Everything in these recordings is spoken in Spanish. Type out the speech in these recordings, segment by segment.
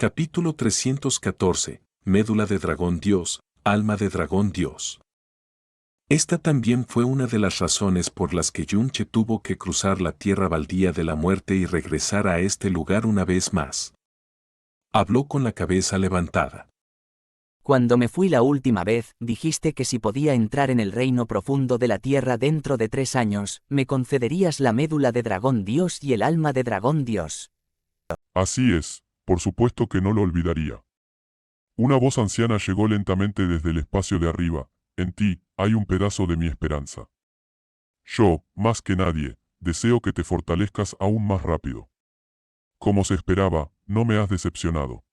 Capítulo 314. Médula de dragón Dios, alma de dragón Dios. Esta también fue una de las razones por las que Yunche tuvo que cruzar la tierra baldía de la muerte y regresar a este lugar una vez más. Habló con la cabeza levantada. Cuando me fui la última vez, dijiste que si podía entrar en el reino profundo de la tierra dentro de 3 años, me concederías la médula de dragón Dios y el alma de dragón Dios. Así es, por supuesto que no lo olvidaría. Una voz anciana llegó lentamente desde el espacio de arriba. En ti, hay un pedazo de mi esperanza. Yo, más que nadie, deseo que te fortalezcas aún más rápido. Como se esperaba, no me has decepcionado.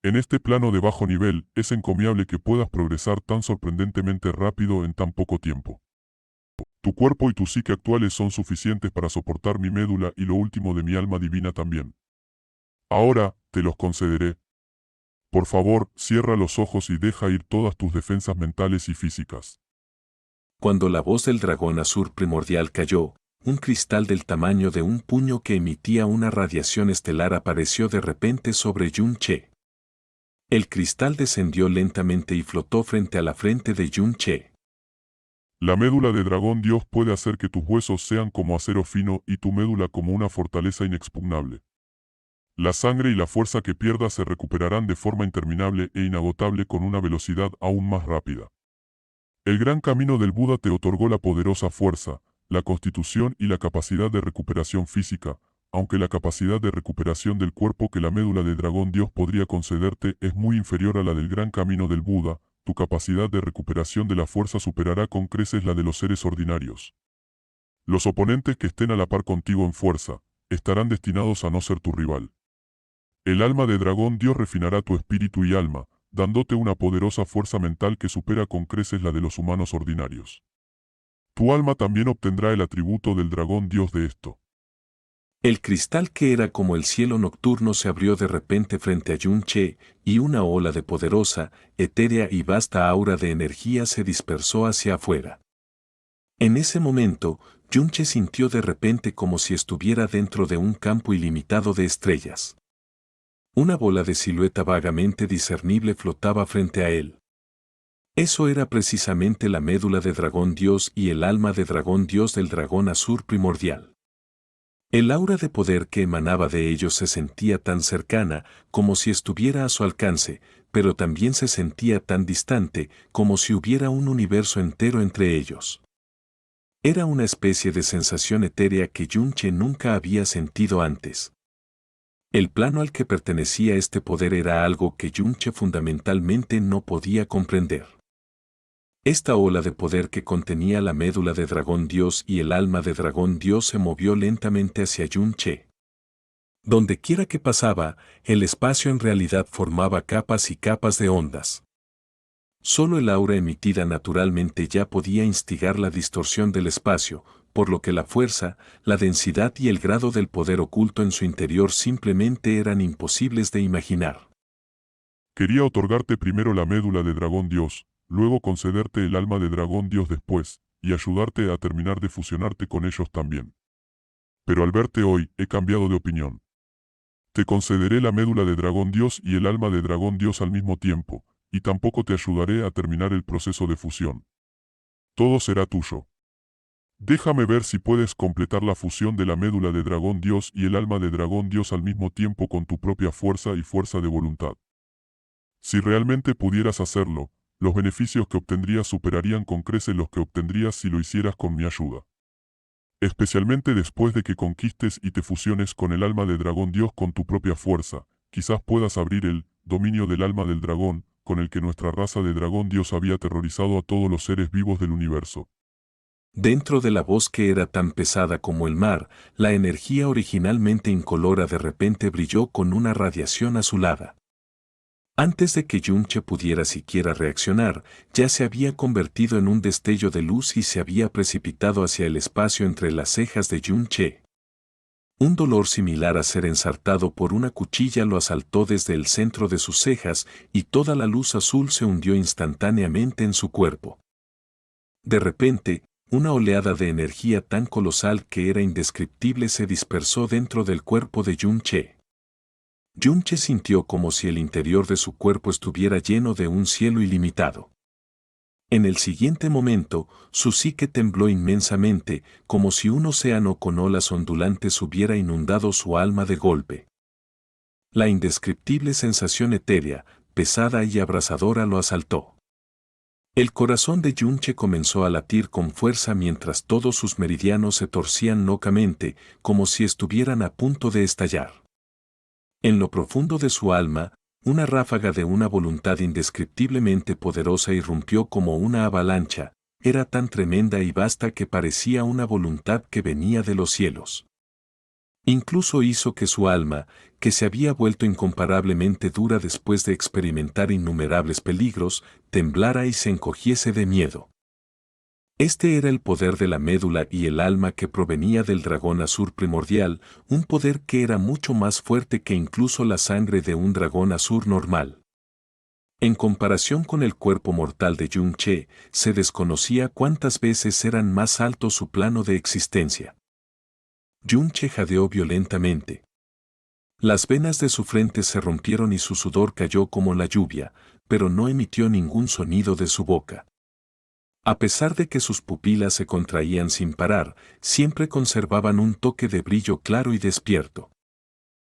En este plano de bajo nivel, es encomiable que puedas progresar tan sorprendentemente rápido en tan poco tiempo. Tu cuerpo y tu psique actuales son suficientes para soportar mi médula y lo último de mi alma divina también. Ahora, te los concederé. Por favor, cierra los ojos y deja ir todas tus defensas mentales y físicas. Cuando la voz del dragón azul primordial cayó, un cristal del tamaño de un puño que emitía una radiación estelar apareció de repente sobre Yunche. El cristal descendió lentamente y flotó frente a la frente de Yunche. La médula de dragón Dios puede hacer que tus huesos sean como acero fino y tu médula como una fortaleza inexpugnable. La sangre y la fuerza que pierdas se recuperarán de forma interminable e inagotable con una velocidad aún más rápida. El gran camino del Buda te otorgó la poderosa fuerza, la constitución y la capacidad de recuperación física, aunque la capacidad de recuperación del cuerpo que la médula de dragón Dios podría concederte es muy inferior a la del gran camino del Buda. Tu capacidad de recuperación de la fuerza superará con creces la de los seres ordinarios. Los oponentes que estén a la par contigo en fuerza, estarán destinados a no ser tu rival. El alma de dragón Dios refinará tu espíritu y alma, dándote una poderosa fuerza mental que supera con creces la de los humanos ordinarios. Tu alma también obtendrá el atributo del dragón Dios de esto. El cristal que era como el cielo nocturno se abrió de repente frente a Yunche, y una ola de poderosa, etérea y vasta aura de energía se dispersó hacia afuera. En ese momento, Yunche sintió de repente como si estuviera dentro de un campo ilimitado de estrellas. Una bola de silueta vagamente discernible flotaba frente a él. Eso era precisamente la médula de dragón Dios y el alma de dragón Dios del dragón azul primordial. El aura de poder que emanaba de ellos se sentía tan cercana como si estuviera a su alcance, pero también se sentía tan distante como si hubiera un universo entero entre ellos. Era una especie de sensación etérea que Yunche nunca había sentido antes. El plano al que pertenecía este poder era algo que Yunche fundamentalmente no podía comprender. Esta ola de poder que contenía la médula de dragón Dios y el alma de dragón Dios se movió lentamente hacia Yunche. Donde quiera que pasaba, el espacio en realidad formaba capas y capas de ondas. Solo el aura emitida naturalmente ya podía instigar la distorsión del espacio, por lo que la fuerza, la densidad y el grado del poder oculto en su interior simplemente eran imposibles de imaginar. Quería otorgarte primero la médula de dragón Dios, luego concederte el alma de dragón Dios después, y ayudarte a terminar de fusionarte con ellos también. Pero al verte hoy, he cambiado de opinión. Te concederé la médula de dragón Dios y el alma de dragón Dios al mismo tiempo, y tampoco te ayudaré a terminar el proceso de fusión. Todo será tuyo. Déjame ver si puedes completar la fusión de la médula de dragón Dios y el alma de dragón Dios al mismo tiempo con tu propia fuerza y fuerza de voluntad. Si realmente pudieras hacerlo, los beneficios que obtendrías superarían con creces los que obtendrías si lo hicieras con mi ayuda. Especialmente después de que conquistes y te fusiones con el alma de dragón Dios con tu propia fuerza, quizás puedas abrir el dominio del alma del dragón, con el que nuestra raza de dragón Dios había aterrorizado a todos los seres vivos del universo. Dentro de la voz que era tan pesada como el mar, la energía originalmente incolora de repente brilló con una radiación azulada. Antes de que Yunche pudiera siquiera reaccionar, ya se había convertido en un destello de luz y se había precipitado hacia el espacio entre las cejas de Yunche. Un dolor similar a ser ensartado por una cuchilla lo asaltó desde el centro de sus cejas y toda la luz azul se hundió instantáneamente en su cuerpo. De repente, una oleada de energía tan colosal que era indescriptible se dispersó dentro del cuerpo de Yunche. Yunche sintió como si el interior de su cuerpo estuviera lleno de un cielo ilimitado. En el siguiente momento, su psique tembló inmensamente, como si un océano con olas ondulantes hubiera inundado su alma de golpe. La indescriptible sensación etérea, pesada y abrasadora lo asaltó. El corazón de Yunche comenzó a latir con fuerza mientras todos sus meridianos se torcían locamente, como si estuvieran a punto de estallar. En lo profundo de su alma, una ráfaga de una voluntad indescriptiblemente poderosa irrumpió como una avalancha, era tan tremenda y vasta que parecía una voluntad que venía de los cielos. Incluso hizo que su alma, que se había vuelto incomparablemente dura después de experimentar innumerables peligros, temblara y se encogiese de miedo. Este era el poder de la médula y el alma que provenía del dragón azur primordial, un poder que era mucho más fuerte que incluso la sangre de un dragón azur normal. En comparación con el cuerpo mortal de Yunche, se desconocía cuántas veces eran más alto su plano de existencia. Yunche jadeó violentamente. Las venas de su frente se rompieron y su sudor cayó como la lluvia, pero no emitió ningún sonido de su boca. A pesar de que sus pupilas se contraían sin parar, siempre conservaban un toque de brillo claro y despierto.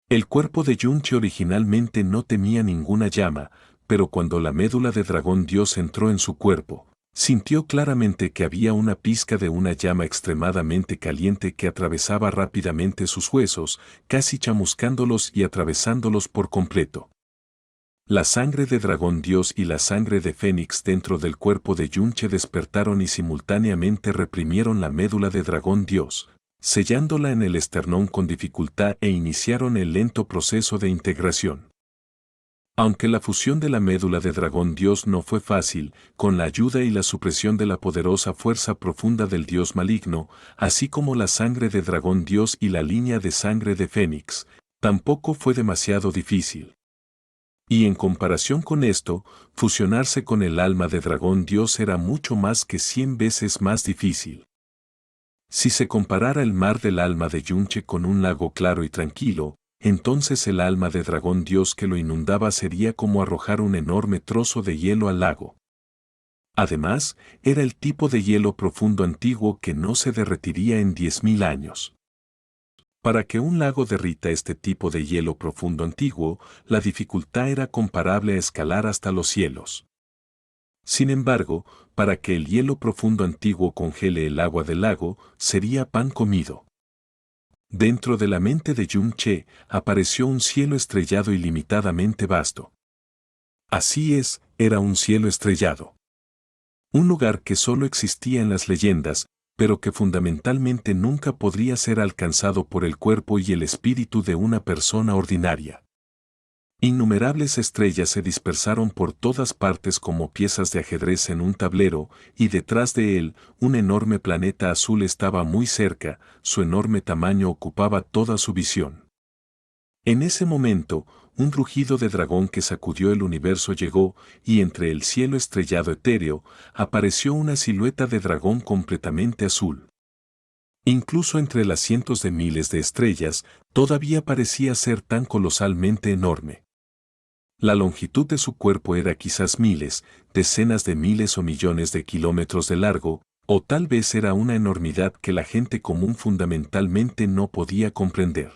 El cuerpo de Yunche originalmente no tenía ninguna llama, pero cuando la médula de dragón dios entró en su cuerpo, sintió claramente que había una pizca de una llama extremadamente caliente que atravesaba rápidamente sus huesos, casi chamuscándolos y atravesándolos por completo. La sangre de dragón dios y la sangre de fénix dentro del cuerpo de Yunche despertaron y simultáneamente reprimieron la médula de dragón dios, sellándola en el esternón con dificultad e iniciaron el lento proceso de integración. Aunque la fusión de la médula de dragón dios no fue fácil, con la ayuda y la supresión de la poderosa fuerza profunda del dios maligno, así como la sangre de dragón dios y la línea de sangre de fénix, tampoco fue demasiado difícil. Y en comparación con esto, fusionarse con el alma de dragón dios era mucho más que 100 veces más difícil. Si se comparara el mar del alma de Yunche con un lago claro y tranquilo, entonces el alma de dragón dios que lo inundaba sería como arrojar un enorme trozo de hielo al lago. Además, era el tipo de hielo profundo antiguo que no se derretiría en 10.000 años. Para que un lago derrita este tipo de hielo profundo antiguo, la dificultad era comparable a escalar hasta los cielos. Sin embargo, para que el hielo profundo antiguo congele el agua del lago, sería pan comido. Dentro de la mente de Yunche apareció un cielo estrellado ilimitadamente vasto. Así es, era un cielo estrellado. Un lugar que solo existía en las leyendas, pero que fundamentalmente nunca podría ser alcanzado por el cuerpo y el espíritu de una persona ordinaria. Innumerables estrellas se dispersaron por todas partes como piezas de ajedrez en un tablero, y detrás de él, un enorme planeta azul estaba muy cerca, su enorme tamaño ocupaba toda su visión. En ese momento, un rugido de dragón que sacudió el universo llegó, y entre el cielo estrellado etéreo, apareció una silueta de dragón completamente azul. Incluso entre las cientos de miles de estrellas, todavía parecía ser tan colosalmente enorme. La longitud de su cuerpo era quizás miles, decenas de miles o millones de kilómetros de largo, o tal vez era una enormidad que la gente común fundamentalmente no podía comprender.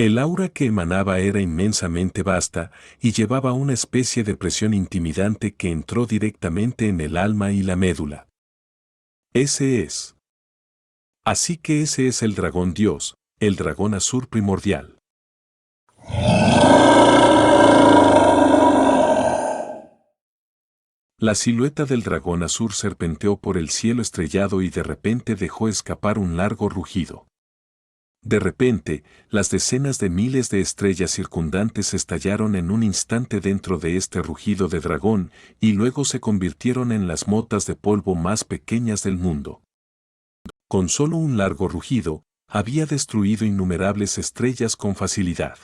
El aura que emanaba era inmensamente vasta y llevaba una especie de presión intimidante que entró directamente en el alma y la médula. Ese es. Así que ese es el dragón dios, el dragón azur primordial. La silueta del dragón azur serpenteó por el cielo estrellado y de repente dejó escapar un largo rugido. De repente, las decenas de miles de estrellas circundantes estallaron en un instante dentro de este rugido de dragón y luego se convirtieron en las motas de polvo más pequeñas del mundo. Con solo un largo rugido, había destruido innumerables estrellas con facilidad.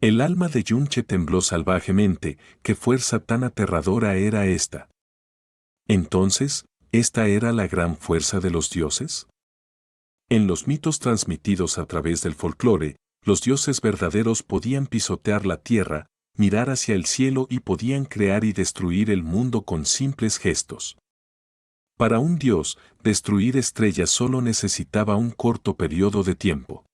El alma de Yunche tembló salvajemente, ¿qué fuerza tan aterradora era esta? Entonces, ¿esta era la gran fuerza de los dioses? En los mitos transmitidos a través del folclore, los dioses verdaderos podían pisotear la tierra, mirar hacia el cielo y podían crear y destruir el mundo con simples gestos. Para un dios, destruir estrellas solo necesitaba un corto periodo de tiempo.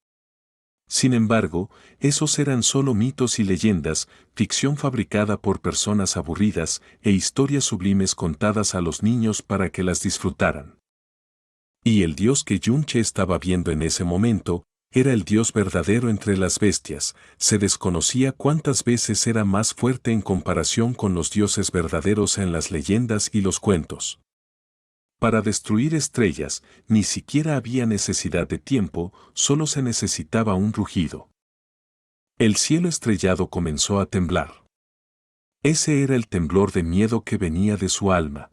Sin embargo, esos eran solo mitos y leyendas, ficción fabricada por personas aburridas e historias sublimes contadas a los niños para que las disfrutaran. Y el dios que Yunche estaba viendo en ese momento, era el dios verdadero entre las bestias. Se desconocía cuántas veces era más fuerte en comparación con los dioses verdaderos en las leyendas y los cuentos. Para destruir estrellas, ni siquiera había necesidad de tiempo, solo se necesitaba un rugido. El cielo estrellado comenzó a temblar. Ese era el temblor de miedo que venía de su alma.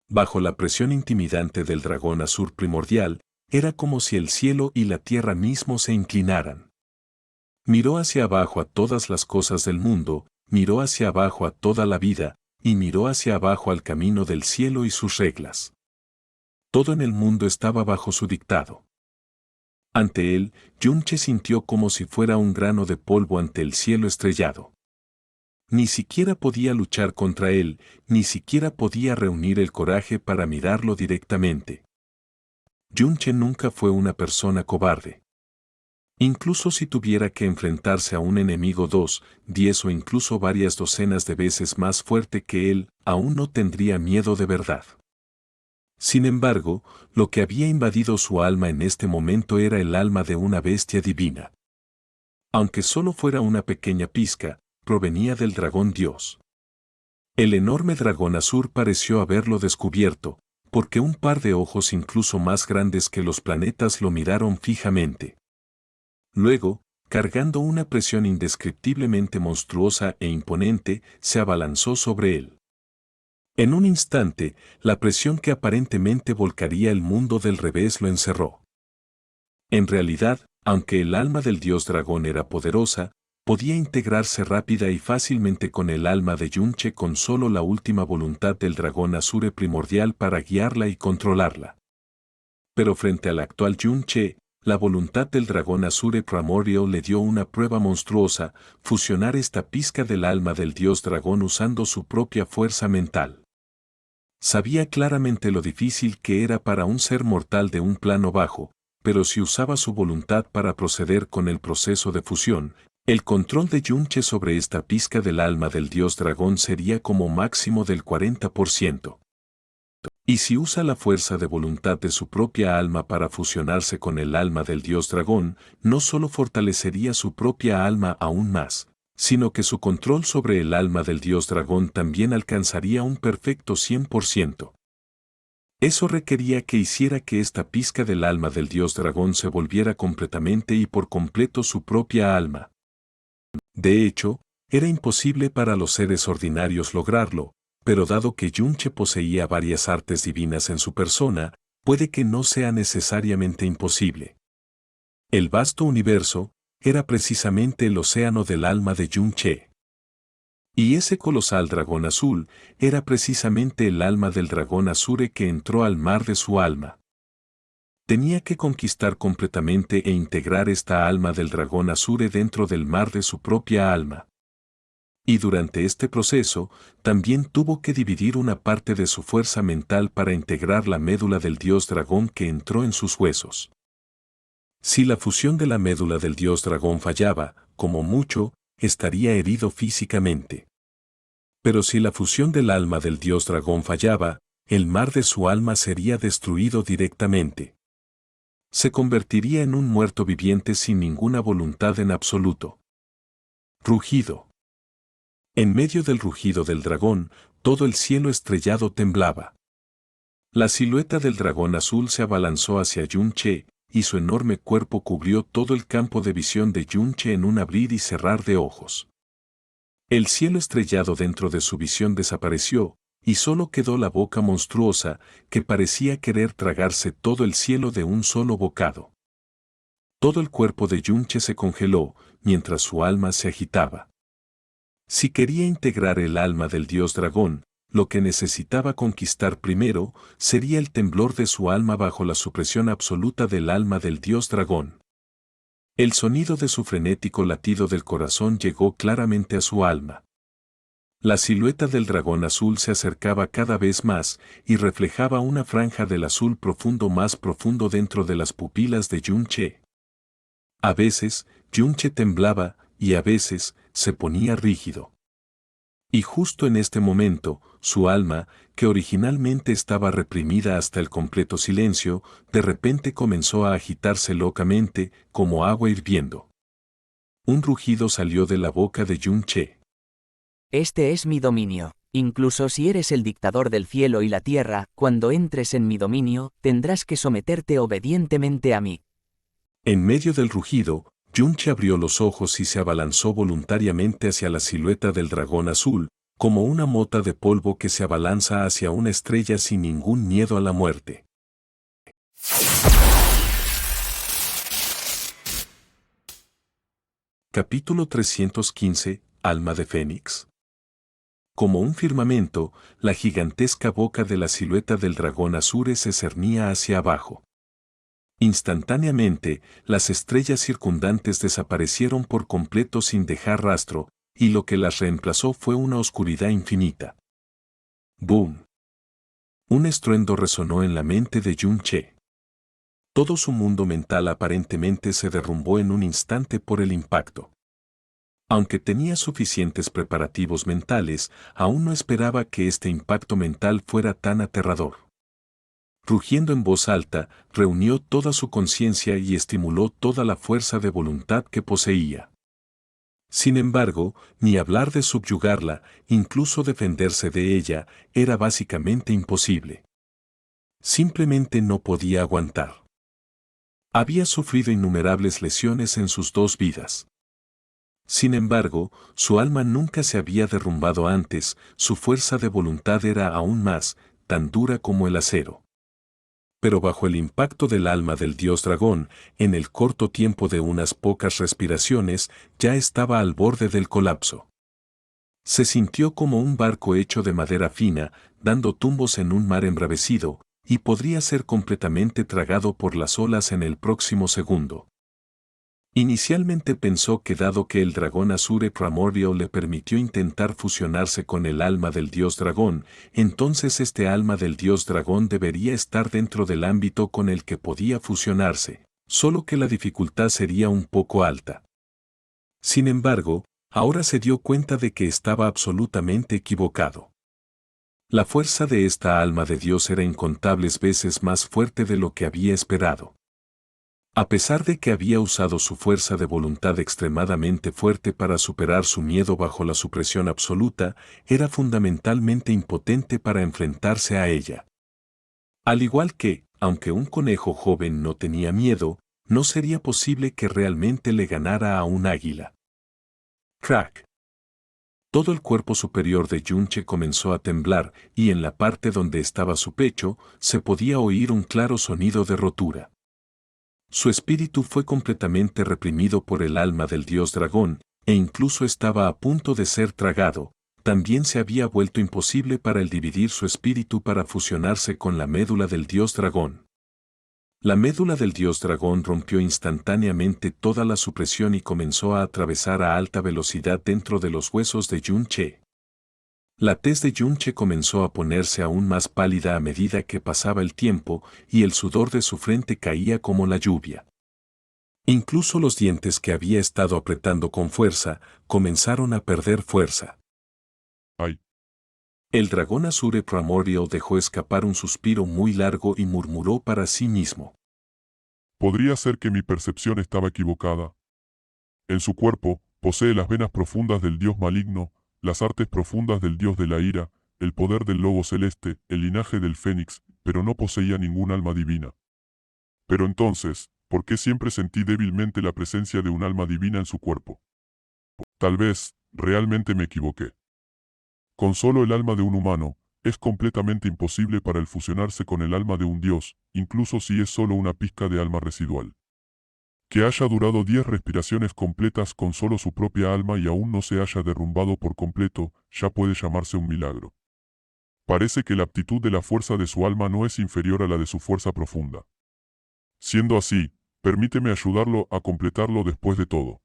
Bajo la presión intimidante del dragón azul primordial, era como si el cielo y la tierra mismo se inclinaran. Miró hacia abajo a todas las cosas del mundo, miró hacia abajo a toda la vida, y miró hacia abajo al camino del cielo y sus reglas. Todo en el mundo estaba bajo su dictado. Ante él, Yunche sintió como si fuera un grano de polvo ante el cielo estrellado. Ni siquiera podía luchar contra él, ni siquiera podía reunir el coraje para mirarlo directamente. Yunche nunca fue una persona cobarde. Incluso si tuviera que enfrentarse a un enemigo 2, 10 o incluso varias docenas de veces más fuerte que él, aún no tendría miedo de verdad. Sin embargo, lo que había invadido su alma en este momento era el alma de una bestia divina. Aunque solo fuera una pequeña pizca, provenía del dragón Dios. El enorme dragón azul pareció haberlo descubierto, porque un par de ojos incluso más grandes que los planetas lo miraron fijamente. Luego, cargando una presión indescriptiblemente monstruosa e imponente, se abalanzó sobre él. En un instante, la presión que aparentemente volcaría el mundo del revés lo encerró. En realidad, aunque el alma del dios dragón era poderosa, podía integrarse rápida y fácilmente con el alma de Yunche con solo la última voluntad del dragón Azure primordial para guiarla y controlarla. Pero frente al actual Yunche, la voluntad del dragón Azure Primordial le dio una prueba monstruosa, fusionar esta pizca del alma del dios dragón usando su propia fuerza mental. Sabía claramente lo difícil que era para un ser mortal de un plano bajo, pero si usaba su voluntad para proceder con el proceso de fusión, el control de Yunche sobre esta pizca del alma del dios dragón sería como máximo del 40%. Y si usa la fuerza de voluntad de su propia alma para fusionarse con el alma del dios dragón, no solo fortalecería su propia alma aún más, sino que su control sobre el alma del dios dragón también alcanzaría un perfecto 100%. Eso requería que hiciera que esta pizca del alma del dios dragón se volviera completamente y por completo su propia alma. De hecho, era imposible para los seres ordinarios lograrlo, pero dado que Yunche poseía varias artes divinas en su persona, puede que no sea necesariamente imposible. El vasto universo era precisamente el océano del alma de Yunche. Y ese colosal dragón azul era precisamente el alma del dragón Azure que entró al mar de su alma. Tenía que conquistar completamente e integrar esta alma del dragón Azure dentro del mar de su propia alma. Y durante este proceso, también tuvo que dividir una parte de su fuerza mental para integrar la médula del dios dragón que entró en sus huesos. Si la fusión de la médula del dios dragón fallaba, como mucho, estaría herido físicamente. Pero si la fusión del alma del dios dragón fallaba, el mar de su alma sería destruido directamente. Se convertiría en un muerto viviente sin ninguna voluntad en absoluto. Rugido. En medio del rugido del dragón, todo el cielo estrellado temblaba. La silueta del dragón azul se abalanzó hacia Yunche, y su enorme cuerpo cubrió todo el campo de visión de Yunche en un abrir y cerrar de ojos. El cielo estrellado dentro de su visión desapareció, y solo quedó la boca monstruosa, que parecía querer tragarse todo el cielo de un solo bocado. Todo el cuerpo de Yunche se congeló, mientras su alma se agitaba. Si quería integrar el alma del dios dragón, lo que necesitaba conquistar primero sería el temblor de su alma bajo la supresión absoluta del alma del dios dragón. El sonido de su frenético latido del corazón llegó claramente a su alma. La silueta del dragón azul se acercaba cada vez más y reflejaba una franja del azul profundo más profundo dentro de las pupilas de Yun-che. A veces, Yun-che temblaba y a veces se ponía rígido. Y justo en este momento, su alma, que originalmente estaba reprimida hasta el completo silencio, de repente comenzó a agitarse locamente, como agua hirviendo. Un rugido salió de la boca de Yun-che. Este es mi dominio. Incluso si eres el dictador del cielo y la tierra, cuando entres en mi dominio, tendrás que someterte obedientemente a mí. En medio del rugido, Yun-che abrió los ojos y se abalanzó voluntariamente hacia la silueta del dragón azul, como una mota de polvo que se abalanza hacia una estrella sin ningún miedo a la muerte. Capítulo 315, Alma de Fénix. Como un firmamento, la gigantesca boca de la silueta del dragón azul se cernía hacia abajo. Instantáneamente, las estrellas circundantes desaparecieron por completo sin dejar rastro, y lo que las reemplazó fue una oscuridad infinita. ¡Boom! Un estruendo resonó en la mente de Yun-che. Todo su mundo mental aparentemente se derrumbó en un instante por el impacto. Aunque tenía suficientes preparativos mentales, aún no esperaba que este impacto mental fuera tan aterrador. Rugiendo en voz alta, reunió toda su conciencia y estimuló toda la fuerza de voluntad que poseía. Sin embargo, ni hablar de subyugarla, incluso defenderse de ella, era básicamente imposible. Simplemente no podía aguantar. Había sufrido innumerables lesiones en sus 2 vidas. Sin embargo, su alma nunca se había derrumbado antes, su fuerza de voluntad era aún más, tan dura como el acero. Pero bajo el impacto del alma del dios dragón, en el corto tiempo de unas pocas respiraciones, ya estaba al borde del colapso. Se sintió como un barco hecho de madera fina, dando tumbos en un mar embravecido, y podría ser completamente tragado por las olas en el próximo segundo. Inicialmente pensó que dado que el dragón Azure Primordial le permitió intentar fusionarse con el alma del dios dragón, entonces este alma del dios dragón debería estar dentro del ámbito con el que podía fusionarse, solo que la dificultad sería un poco alta. Sin embargo, ahora se dio cuenta de que estaba absolutamente equivocado. La fuerza de esta alma de Dios era incontables veces más fuerte de lo que había esperado. A pesar de que había usado su fuerza de voluntad extremadamente fuerte para superar su miedo bajo la supresión absoluta, era fundamentalmente impotente para enfrentarse a ella. Al igual que, aunque un conejo joven no tenía miedo, no sería posible que realmente le ganara a un águila. Crack. Todo el cuerpo superior de Yun-che comenzó a temblar y en la parte donde estaba su pecho, se podía oír un claro sonido de rotura. Su espíritu fue completamente reprimido por el alma del dios dragón, e incluso estaba a punto de ser tragado. También se había vuelto imposible para él dividir su espíritu para fusionarse con la médula del dios dragón. La médula del dios dragón rompió instantáneamente toda la supresión y comenzó a atravesar a alta velocidad dentro de los huesos de Yun-che. La tez de Yun-che comenzó a ponerse aún más pálida a medida que pasaba el tiempo y el sudor de su frente caía como la lluvia. Incluso los dientes que había estado apretando con fuerza comenzaron a perder fuerza. ¡Ay! El dragón Azure Primordial dejó escapar un suspiro muy largo y murmuró para sí mismo. Podría ser que mi percepción estaba equivocada. En su cuerpo, posee las venas profundas del dios maligno, las artes profundas del dios de la ira, el poder del lobo celeste, el linaje del fénix, pero no poseía ningún alma divina. Pero entonces, ¿por qué siempre sentí débilmente la presencia de un alma divina en su cuerpo? Tal vez, realmente me equivoqué. Con solo el alma de un humano, es completamente imposible para él fusionarse con el alma de un dios, incluso si es solo una pizca de alma residual. Que haya durado 10 respiraciones completas con solo su propia alma y aún no se haya derrumbado por completo, ya puede llamarse un milagro. Parece que la aptitud de la fuerza de su alma no es inferior a la de su fuerza profunda. Siendo así, Permíteme ayudarlo a completarlo después de todo.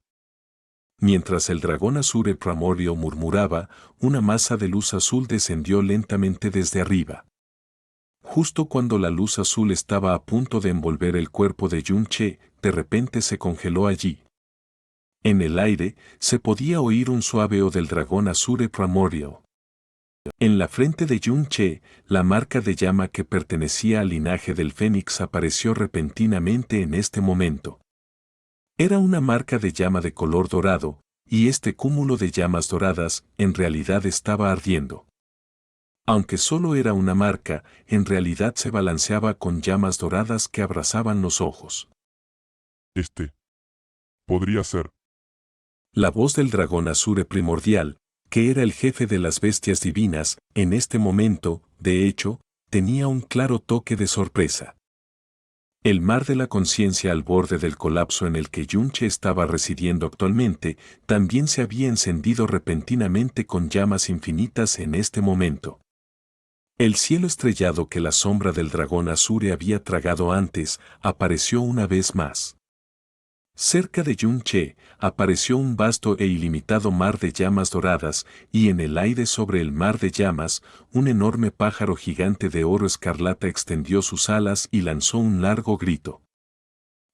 Mientras el dragón Azure Pramorio murmuraba, una masa de luz azul descendió lentamente desde arriba. Justo cuando la luz azul estaba a punto de envolver el cuerpo de Yun-Che, de repente se congeló allí. En el aire, se podía oír un suaveo del dragón Azure Pramorio. En la frente de Yun-Che, la marca de llama que pertenecía al linaje del Fénix apareció repentinamente en este momento. Era una marca de llama de color dorado, y este cúmulo de llamas doradas en realidad estaba ardiendo. Aunque solo era una marca, en realidad se balanceaba con llamas doradas que abrazaban los ojos. Podría ser. La voz del dragón Azure primordial, que era el jefe de las bestias divinas, en este momento, de hecho, tenía un claro toque de sorpresa. El mar de la conciencia al borde del colapso en el que Yun-Che estaba residiendo actualmente, también se había encendido repentinamente con llamas infinitas en este momento. El cielo estrellado que la sombra del dragón Azure había tragado antes, apareció una vez más. Cerca de Yun-Che, apareció un vasto e ilimitado mar de llamas doradas, y en el aire sobre el mar de llamas, un enorme pájaro gigante de oro escarlata extendió sus alas y lanzó un largo grito.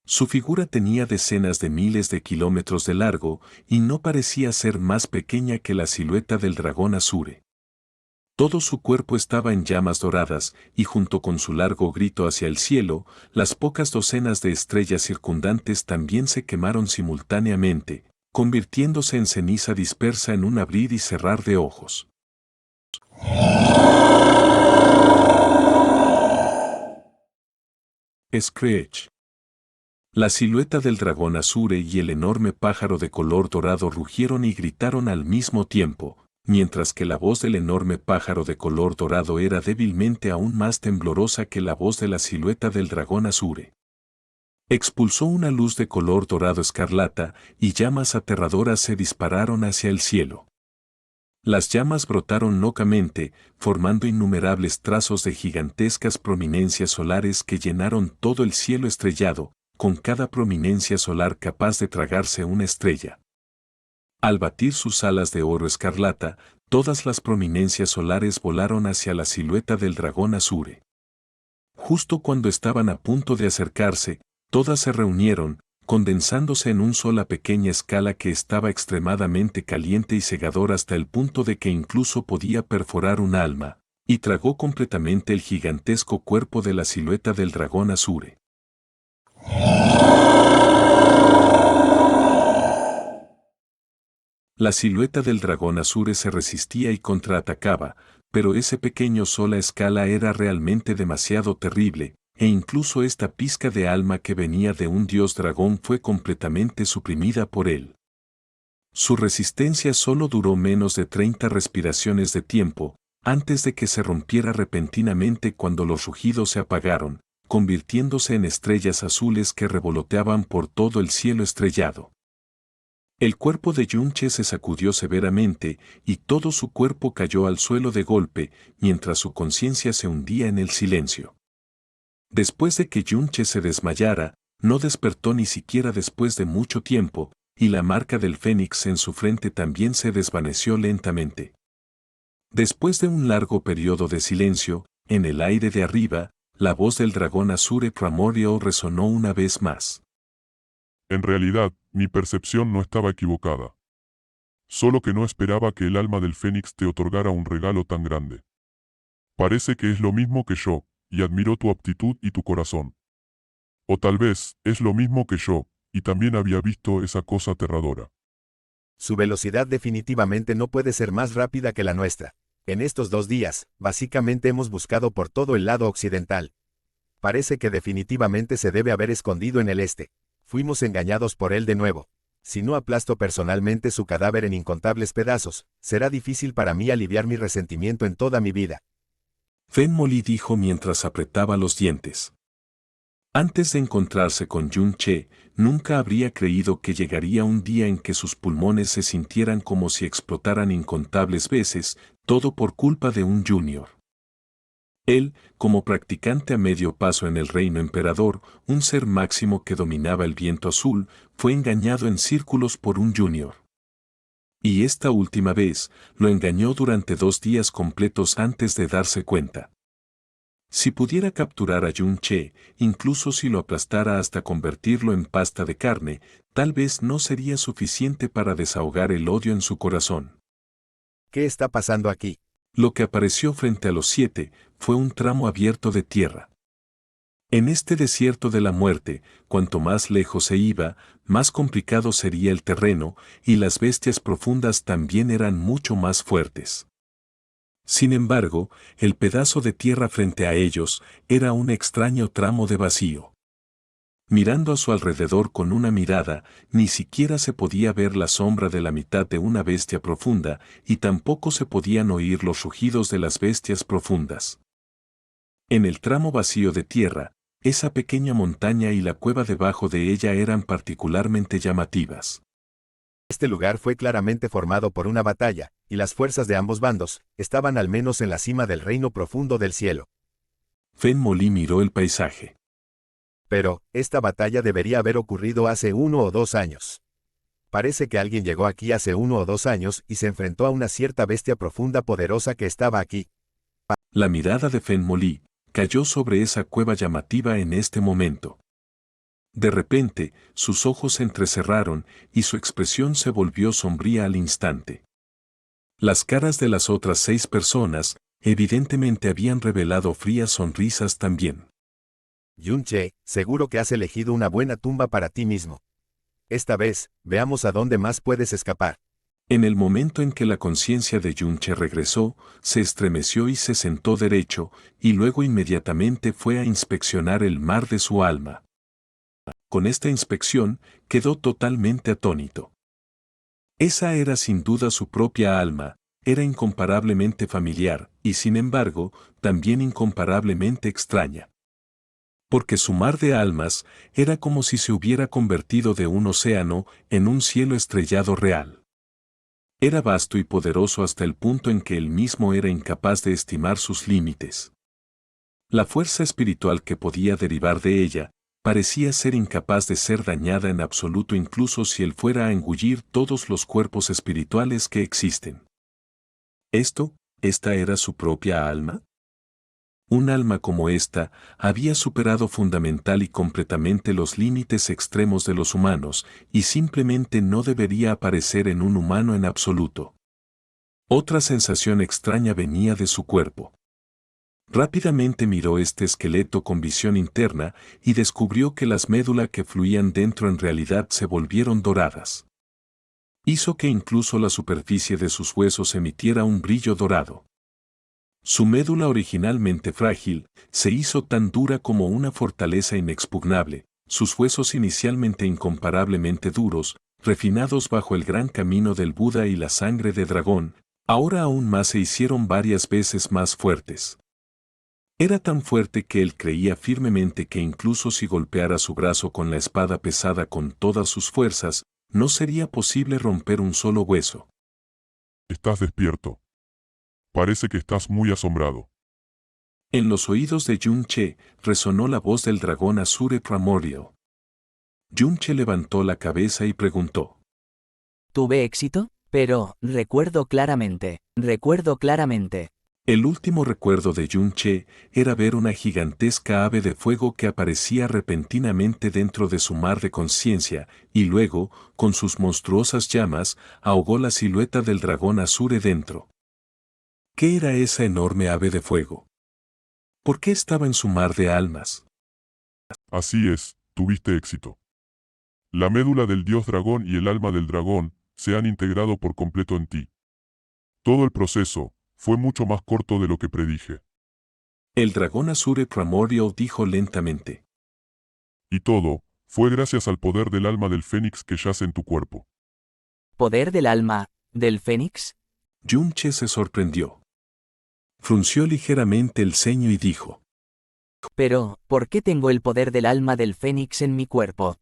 Su figura tenía decenas de miles de kilómetros de largo, y no parecía ser más pequeña que la silueta del dragón Azure. Todo su cuerpo estaba en llamas doradas, y junto con su largo grito hacia el cielo, las pocas docenas de estrellas circundantes también se quemaron simultáneamente, convirtiéndose en ceniza dispersa en un abrir y cerrar de ojos. Screech. La silueta del dragón Azure y el enorme pájaro de color dorado rugieron y gritaron al mismo tiempo, mientras que la voz del enorme pájaro de color dorado era débilmente aún más temblorosa que la voz de la silueta del dragón Azure. Expulsó una luz de color dorado escarlata, y llamas aterradoras se dispararon hacia el cielo. Las llamas brotaron locamente, formando innumerables trazos de gigantescas prominencias solares que llenaron todo el cielo estrellado, con cada prominencia solar capaz de tragarse una estrella. Al batir sus alas de oro escarlata, todas las prominencias solares volaron hacia la silueta del dragón Azure. Justo cuando estaban a punto de acercarse, todas se reunieron, condensándose en una sola pequeña escala que estaba extremadamente caliente y cegador hasta el punto de que incluso podía perforar un alma, y tragó completamente el gigantesco cuerpo de la silueta del dragón Azure. La silueta del dragón Azure se resistía y contraatacaba, pero ese pequeño sola escala era realmente demasiado terrible, e incluso esta pizca de alma que venía de un dios dragón fue completamente suprimida por él. Su resistencia solo duró menos de 30 respiraciones de tiempo, antes de que se rompiera repentinamente cuando los rugidos se apagaron, convirtiéndose en estrellas azules que revoloteaban por todo el cielo estrellado. El cuerpo de Yun-Che se sacudió severamente, y todo su cuerpo cayó al suelo de golpe, mientras su conciencia se hundía en el silencio. Después de que Yun-Che se desmayara, no despertó ni siquiera después de mucho tiempo, y la marca del fénix en su frente también se desvaneció lentamente. Después de un largo periodo de silencio, en el aire de arriba, la voz del dragón Azure Pramorio resonó una vez más. En realidad, mi percepción no estaba equivocada. Solo que no esperaba que el alma del Fénix te otorgara un regalo tan grande. Parece que es lo mismo que yo, y admiró tu aptitud y tu corazón. O tal vez, es lo mismo que yo, y también había visto esa cosa aterradora. Su velocidad definitivamente no puede ser más rápida que la nuestra. En estos 2 días, básicamente hemos buscado por todo el lado occidental. Parece que definitivamente se debe haber escondido en el este. Fuimos engañados por él de nuevo. Si no aplasto personalmente su cadáver en incontables pedazos, será difícil para mí aliviar mi resentimiento en toda mi vida. Fen Moli dijo mientras apretaba los dientes. Antes de encontrarse con Yun-Che, nunca habría creído que llegaría un día en que sus pulmones se sintieran como si explotaran incontables veces, todo por culpa de un junior. Él, como practicante a medio paso en el reino emperador, un ser máximo que dominaba el viento azul, fue engañado en círculos por un junior. Y esta última vez, lo engañó durante 2 días completos antes de darse cuenta. Si pudiera capturar a Yun-che, incluso si lo aplastara hasta convertirlo en pasta de carne, tal vez no sería suficiente para desahogar el odio en su corazón. ¿Qué está pasando aquí? Lo que apareció frente a los 7 fue un tramo abierto de tierra. En este desierto de la muerte, cuanto más lejos se iba, más complicado sería el terreno, y las bestias profundas también eran mucho más fuertes. Sin embargo, el pedazo de tierra frente a ellos era un extraño tramo de vacío. Mirando a su alrededor con una mirada, ni siquiera se podía ver la sombra de la mitad de una bestia profunda, y tampoco se podían oír los rugidos de las bestias profundas. En el tramo vacío de tierra, esa pequeña montaña y la cueva debajo de ella eran particularmente llamativas. Este lugar fue claramente formado por una batalla, y las fuerzas de ambos bandos estaban al menos en la cima del reino profundo del cielo. Fen Moli miró el paisaje. Pero, esta batalla debería haber ocurrido hace 1 o 2 años. Parece que alguien llegó aquí hace 1 o 2 años y se enfrentó a una cierta bestia profunda poderosa que estaba aquí. La mirada de Fen Moli cayó sobre esa cueva llamativa en este momento. De repente, sus ojos se entrecerraron y su expresión se volvió sombría al instante. Las caras de las otras 6 personas, evidentemente habían revelado frías sonrisas también. Yun-che, seguro que has elegido una buena tumba para ti mismo. Esta vez, veamos a dónde más puedes escapar. En el momento en que la conciencia de Yun-che regresó, se estremeció y se sentó derecho, y luego inmediatamente fue a inspeccionar el mar de su alma. Con esta inspección, quedó totalmente atónito. Esa era sin duda su propia alma, era incomparablemente familiar, y sin embargo, también incomparablemente extraña. Porque su mar de almas era como si se hubiera convertido de un océano en un cielo estrellado real. Era vasto y poderoso hasta el punto en que él mismo era incapaz de estimar sus límites. La fuerza espiritual que podía derivar de ella, parecía ser incapaz de ser dañada en absoluto incluso si él fuera a engullir todos los cuerpos espirituales que existen. ¿Esta era su propia alma? Un alma como esta había superado fundamental y completamente los límites extremos de los humanos y simplemente no debería aparecer en un humano en absoluto. Otra sensación extraña venía de su cuerpo. Rápidamente miró este esqueleto con visión interna y descubrió que las médulas que fluían dentro en realidad se volvieron doradas. Hizo que incluso la superficie de sus huesos emitiera un brillo dorado. Su médula originalmente frágil, se hizo tan dura como una fortaleza inexpugnable, sus huesos inicialmente incomparablemente duros, refinados bajo el gran camino del Buda y la sangre de dragón, ahora aún más se hicieron varias veces más fuertes. Era tan fuerte que él creía firmemente que incluso si golpeara su brazo con la espada pesada con todas sus fuerzas, no sería posible romper un solo hueso. Estás despierto. Parece que estás muy asombrado. En los oídos de Yun-che resonó la voz del dragón Azure Primordial. Yun-che levantó la cabeza y preguntó. ¿Tuve éxito? Pero, recuerdo claramente. El último recuerdo de Yun-che era ver una gigantesca ave de fuego que aparecía repentinamente dentro de su mar de conciencia, y luego, con sus monstruosas llamas, ahogó la silueta del dragón Azure dentro. ¿Qué era esa enorme ave de fuego? ¿Por qué estaba en su mar de almas? Así es, tuviste éxito. La médula del dios dragón y el alma del dragón se han integrado por completo en ti. Todo el proceso fue mucho más corto de lo que predije. El dragón Azure Primordial dijo lentamente. Y todo fue gracias al poder del alma del fénix que yace en tu cuerpo. ¿Poder del alma del fénix? Yun-che se sorprendió. Frunció ligeramente el ceño y dijo. Pero, ¿por qué tengo el poder del alma del fénix en mi cuerpo?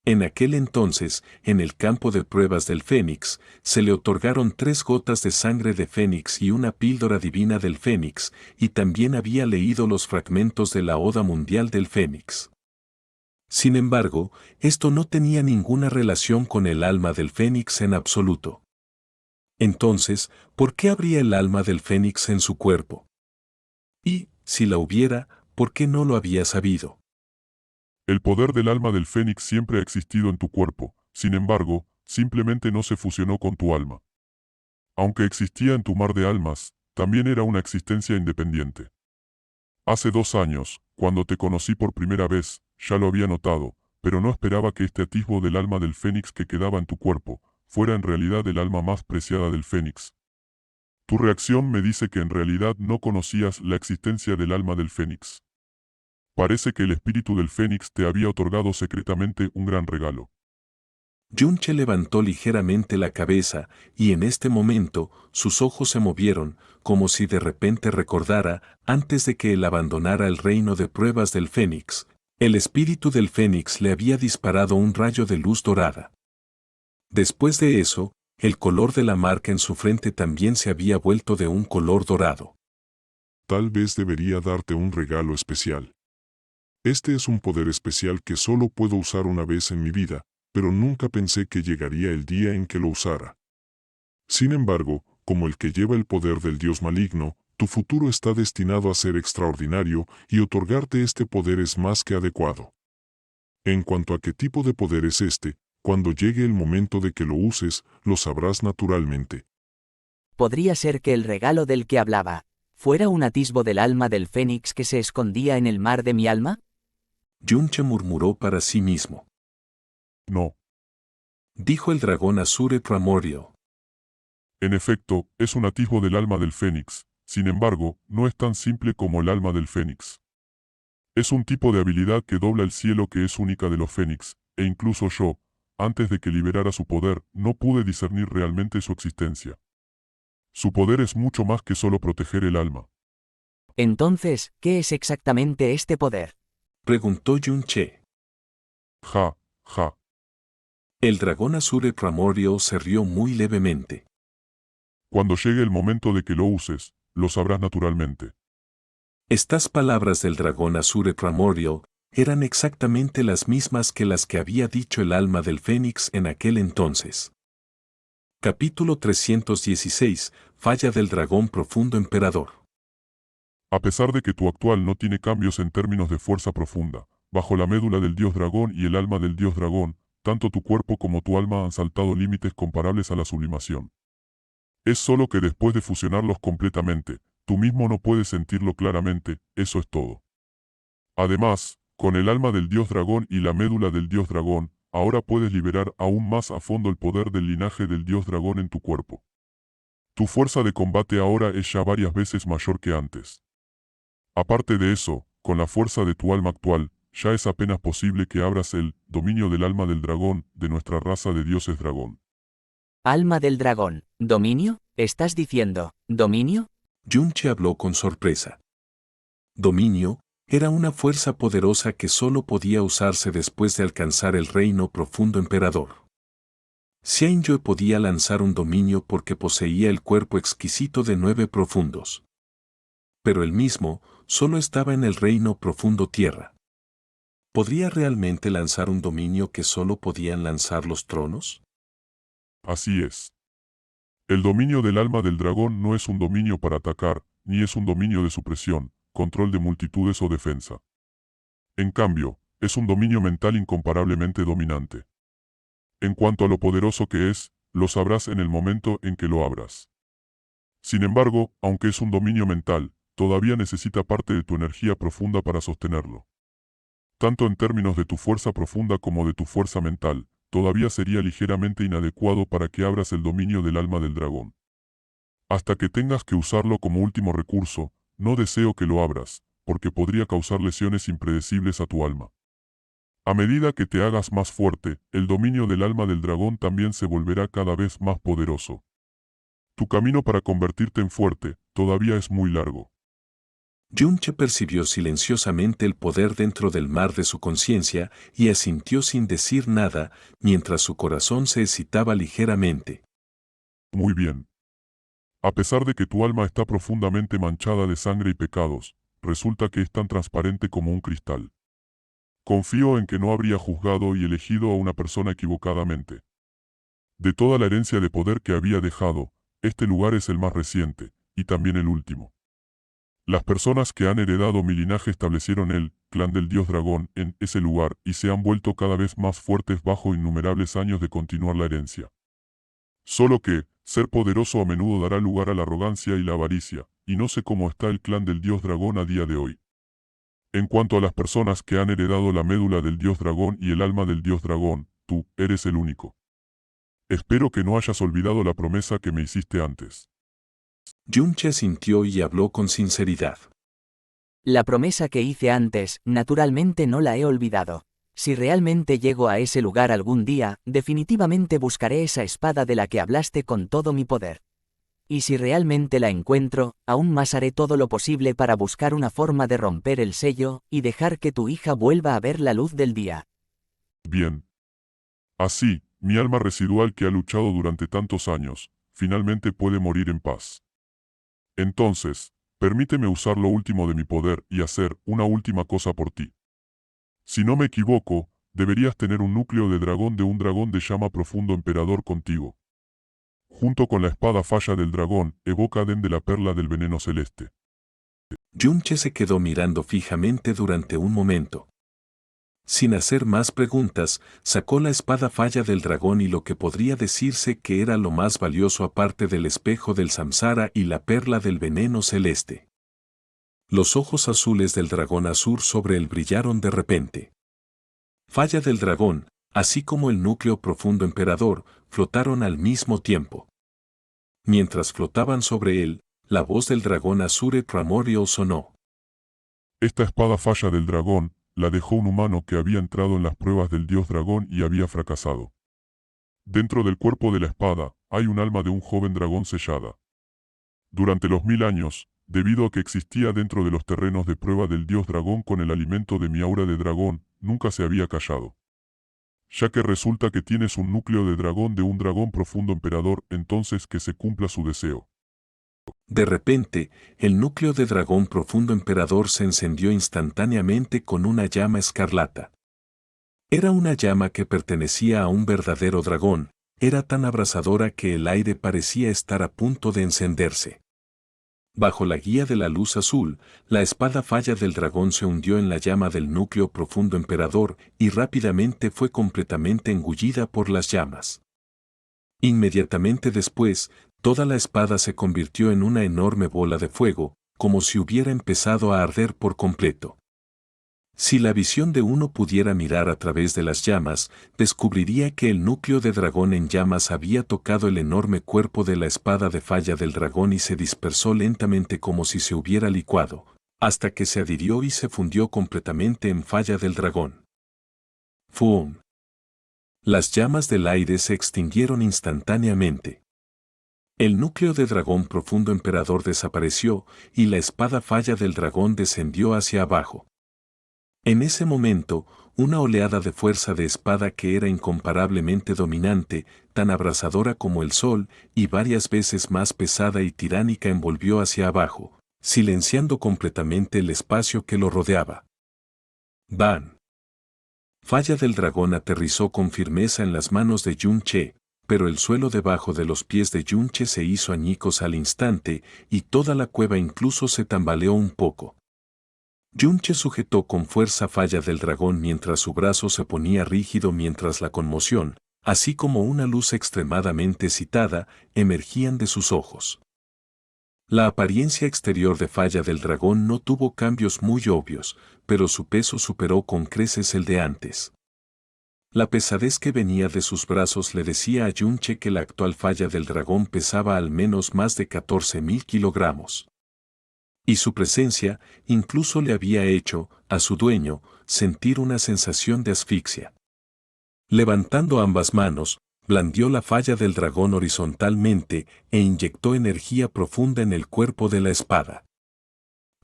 En aquel entonces, en el campo de pruebas del Fénix, se le otorgaron 3 gotas de sangre de Fénix y una píldora divina del Fénix, y también había leído los fragmentos de la Oda Mundial del Fénix. Sin embargo, esto no tenía ninguna relación con el alma del Fénix en absoluto. Entonces, ¿por qué habría el alma del Fénix en su cuerpo? Y, si la hubiera, ¿por qué no lo había sabido? El poder del alma del Fénix siempre ha existido en tu cuerpo, sin embargo, simplemente no se fusionó con tu alma. Aunque existía en tu mar de almas, también era una existencia independiente. Hace 2 años, cuando te conocí por primera vez, ya lo había notado, pero no esperaba que este atisbo del alma del Fénix que quedaba en tu cuerpo, fuera en realidad el alma más preciada del Fénix. Tu reacción me dice que en realidad no conocías la existencia del alma del Fénix. Parece que el espíritu del Fénix te había otorgado secretamente un gran regalo. Yunche levantó ligeramente la cabeza, y en este momento, sus ojos se movieron, como si de repente recordara, antes de que él abandonara el reino de pruebas del Fénix, el espíritu del Fénix le había disparado un rayo de luz dorada. Después de eso, el color de la marca en su frente también se había vuelto de un color dorado. Tal vez debería darte un regalo especial. Este es un poder especial que solo puedo usar una vez en mi vida, pero nunca pensé que llegaría el día en que lo usara. Sin embargo, como el que lleva el poder del dios maligno, tu futuro está destinado a ser extraordinario y otorgarte este poder es más que adecuado. En cuanto a qué tipo de poder es este, cuando llegue el momento de que lo uses, lo sabrás naturalmente. Podría ser que el regalo del que hablaba fuera un atisbo del alma del Fénix que se escondía en el mar de mi alma. Yunche murmuró para sí mismo. No. Dijo el dragón Azure Primordial. En efecto, es un atisbo del alma del Fénix, sin embargo, no es tan simple como el alma del Fénix. Es un tipo de habilidad que dobla el cielo que es única de los Fénix, e incluso yo, antes de que liberara su poder, no pude discernir realmente su existencia. Su poder es mucho más que solo proteger el alma. Entonces, ¿qué es exactamente este poder? Preguntó Yunche. Ja, ja. El dragón Azure Primordial se rió muy levemente. Cuando llegue el momento de que lo uses, lo sabrás naturalmente. Estas palabras del dragón Azure Primordial eran exactamente las mismas que las que había dicho el alma del Fénix en aquel entonces. Capítulo 316. Falla del dragón profundo emperador. A pesar de que tu actual no tiene cambios en términos de fuerza profunda, bajo la médula del dios dragón y el alma del dios dragón, tanto tu cuerpo como tu alma han saltado límites comparables a la sublimación. Es solo que después de fusionarlos completamente, tú mismo no puedes sentirlo claramente, eso es todo. Además, con el alma del dios dragón y la médula del dios dragón, ahora puedes liberar aún más a fondo el poder del linaje del dios dragón en tu cuerpo. Tu fuerza de combate ahora es ya varias veces mayor que antes. Aparte de eso, con la fuerza de tu alma actual, ya es apenas posible que abras el dominio del alma del dragón de nuestra raza de dioses dragón. Alma del dragón, ¿dominio? ¿Estás diciendo, dominio? Yunche habló con sorpresa. Dominio era una fuerza poderosa que solo podía usarse después de alcanzar el reino profundo emperador. Xiangyue podía lanzar un dominio porque poseía el cuerpo exquisito de 9 profundos. Pero él mismo solo estaba en el reino profundo tierra. ¿Podría realmente lanzar un dominio que solo podían lanzar los tronos? Así es. El dominio del alma del dragón no es un dominio para atacar, ni es un dominio de supresión, control de multitudes o defensa. En cambio, es un dominio mental incomparablemente dominante. En cuanto a lo poderoso que es, lo sabrás en el momento en que lo abras. Sin embargo, aunque es un dominio mental, todavía necesita parte de tu energía profunda para sostenerlo. Tanto en términos de tu fuerza profunda como de tu fuerza mental, todavía sería ligeramente inadecuado para que abras el dominio del alma del dragón. Hasta que tengas que usarlo como último recurso, no deseo que lo abras, porque podría causar lesiones impredecibles a tu alma. A medida que te hagas más fuerte, el dominio del alma del dragón también se volverá cada vez más poderoso. Tu camino para convertirte en fuerte todavía es muy largo. Yunche percibió silenciosamente el poder dentro del mar de su conciencia y asintió sin decir nada, mientras su corazón se excitaba ligeramente. Muy bien. A pesar de que tu alma está profundamente manchada de sangre y pecados, resulta que es tan transparente como un cristal. Confío en que no habría juzgado y elegido a una persona equivocadamente. De toda la herencia de poder que había dejado, este lugar es el más reciente, y también el último. Las personas que han heredado mi linaje establecieron el clan del dios dragón en ese lugar y se han vuelto cada vez más fuertes bajo innumerables años de continuar la herencia. Solo que, ser poderoso a menudo dará lugar a la arrogancia y la avaricia, y no sé cómo está el clan del dios dragón a día de hoy. En cuanto a las personas que han heredado la médula del dios dragón y el alma del dios dragón, tú eres el único. Espero que no hayas olvidado la promesa que me hiciste antes. Yunche asintió y habló con sinceridad. La promesa que hice antes, naturalmente no la he olvidado. Si realmente llego a ese lugar algún día, definitivamente buscaré esa espada de la que hablaste con todo mi poder. Y si realmente la encuentro, aún más haré todo lo posible para buscar una forma de romper el sello y dejar que tu hija vuelva a ver la luz del día. Bien. Así, mi alma residual que ha luchado durante tantos años, finalmente puede morir en paz. Entonces, permíteme usar lo último de mi poder y hacer una última cosa por ti. Si no me equivoco, deberías tener un núcleo de un dragón de llama profundo emperador contigo. Junto con la espada falla del dragón, evoca de la perla del veneno celeste. Yunche se quedó mirando fijamente durante un momento. Sin hacer más preguntas, sacó la espada falla del dragón y lo que podría decirse que era lo más valioso aparte del espejo del samsara y la perla del veneno celeste. Los ojos azules del dragón azur sobre él brillaron de repente. Falla del dragón, así como el núcleo profundo emperador, flotaron al mismo tiempo. Mientras flotaban sobre él, la voz del dragón Azure Pramorio sonó. Esta espada falla del dragón, la dejó un humano que había entrado en las pruebas del dios dragón y había fracasado. Dentro del cuerpo de la espada, hay un alma de un joven dragón sellada. Durante los 1000 años, debido a que existía dentro de los terrenos de prueba del dios dragón con el alimento de mi aura de dragón, nunca se había callado. Ya que resulta que tienes un núcleo de un dragón profundo emperador, entonces que se cumpla su deseo. De repente, el núcleo de dragón profundo emperador se encendió instantáneamente con una llama escarlata. Era una llama que pertenecía a un verdadero dragón, era tan abrasadora que el aire parecía estar a punto de encenderse. Bajo la guía de la luz azul, la espada falla del dragón se hundió en la llama del núcleo profundo emperador y rápidamente fue completamente engullida por las llamas. Inmediatamente después, toda la espada se convirtió en una enorme bola de fuego, como si hubiera empezado a arder por completo. Si la visión de uno pudiera mirar a través de las llamas, descubriría que el núcleo de dragón en llamas había tocado el enorme cuerpo de la espada de falla del dragón y se dispersó lentamente como si se hubiera licuado, hasta que se adhirió y se fundió completamente en falla del dragón. ¡Fum! Las llamas del aire se extinguieron instantáneamente. El núcleo de dragón profundo emperador desapareció y la espada falla del dragón descendió hacia abajo. En ese momento, una oleada de fuerza de espada que era incomparablemente dominante, tan abrasadora como el sol, y varias veces más pesada y tiránica envolvió hacia abajo, silenciando completamente el espacio que lo rodeaba. ¡Ban! Falla del dragón aterrizó con firmeza en las manos de Yunche, pero el suelo debajo de los pies de Yunche se hizo añicos al instante, y toda la cueva incluso se tambaleó un poco. Yunche sujetó con fuerza falla del dragón mientras su brazo se ponía rígido mientras la conmoción, así como una luz extremadamente excitada, emergían de sus ojos. La apariencia exterior de falla del dragón no tuvo cambios muy obvios, pero su peso superó con creces el de antes. La pesadez que venía de sus brazos le decía a Yunche que la actual falla del dragón pesaba al menos más de 14.000 kilogramos. Y su presencia incluso le había hecho, a su dueño, sentir una sensación de asfixia. Levantando ambas manos, blandió la falla del dragón horizontalmente e inyectó energía profunda en el cuerpo de la espada.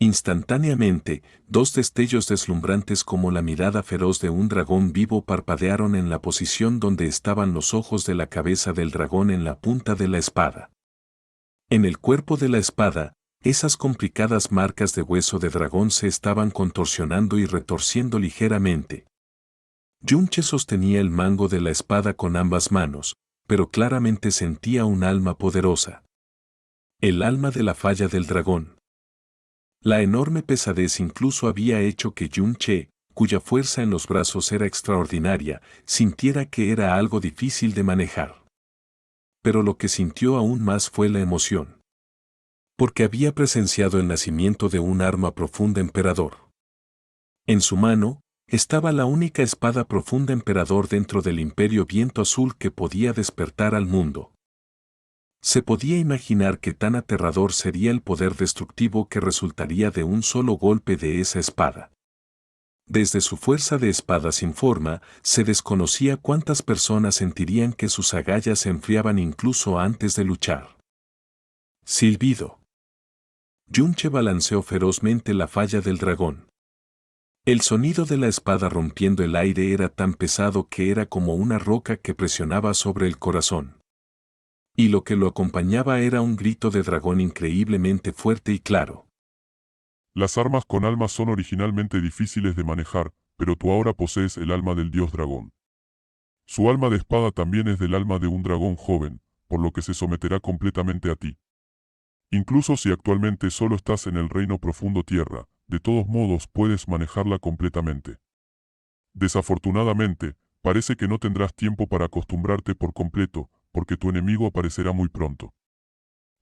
Instantáneamente, dos destellos deslumbrantes como la mirada feroz de un dragón vivo parpadearon en la posición donde estaban los ojos de la cabeza del dragón en la punta de la espada. En el cuerpo de la espada, esas complicadas marcas de hueso de dragón se estaban contorsionando y retorciendo ligeramente. Yunche sostenía el mango de la espada con ambas manos, pero claramente sentía un alma poderosa. El alma de la falla del dragón. La enorme pesadez incluso había hecho que Yunche, cuya fuerza en los brazos era extraordinaria, sintiera que era algo difícil de manejar. Pero lo que sintió aún más fue la emoción. Porque había presenciado el nacimiento de un arma profunda emperador. En su mano, estaba la única espada profunda emperador dentro del imperio viento azul que podía despertar al mundo. Se podía imaginar que tan aterrador sería el poder destructivo que resultaría de un solo golpe de esa espada. Desde su fuerza de espada sin forma, se desconocía cuántas personas sentirían que sus agallas se enfriaban incluso antes de luchar. Silbido. Yunche balanceó ferozmente la falla del dragón. El sonido de la espada rompiendo el aire era tan pesado que era como una roca que presionaba sobre el corazón. Y lo que lo acompañaba era un grito de dragón increíblemente fuerte y claro. Las armas con almas son originalmente difíciles de manejar, pero tú ahora posees el alma del dios dragón. Su alma de espada también es del alma de un dragón joven, por lo que se someterá completamente a ti. Incluso si actualmente solo estás en el reino profundo tierra, de todos modos puedes manejarla completamente. Desafortunadamente, parece que no tendrás tiempo para acostumbrarte por completo, porque tu enemigo aparecerá muy pronto.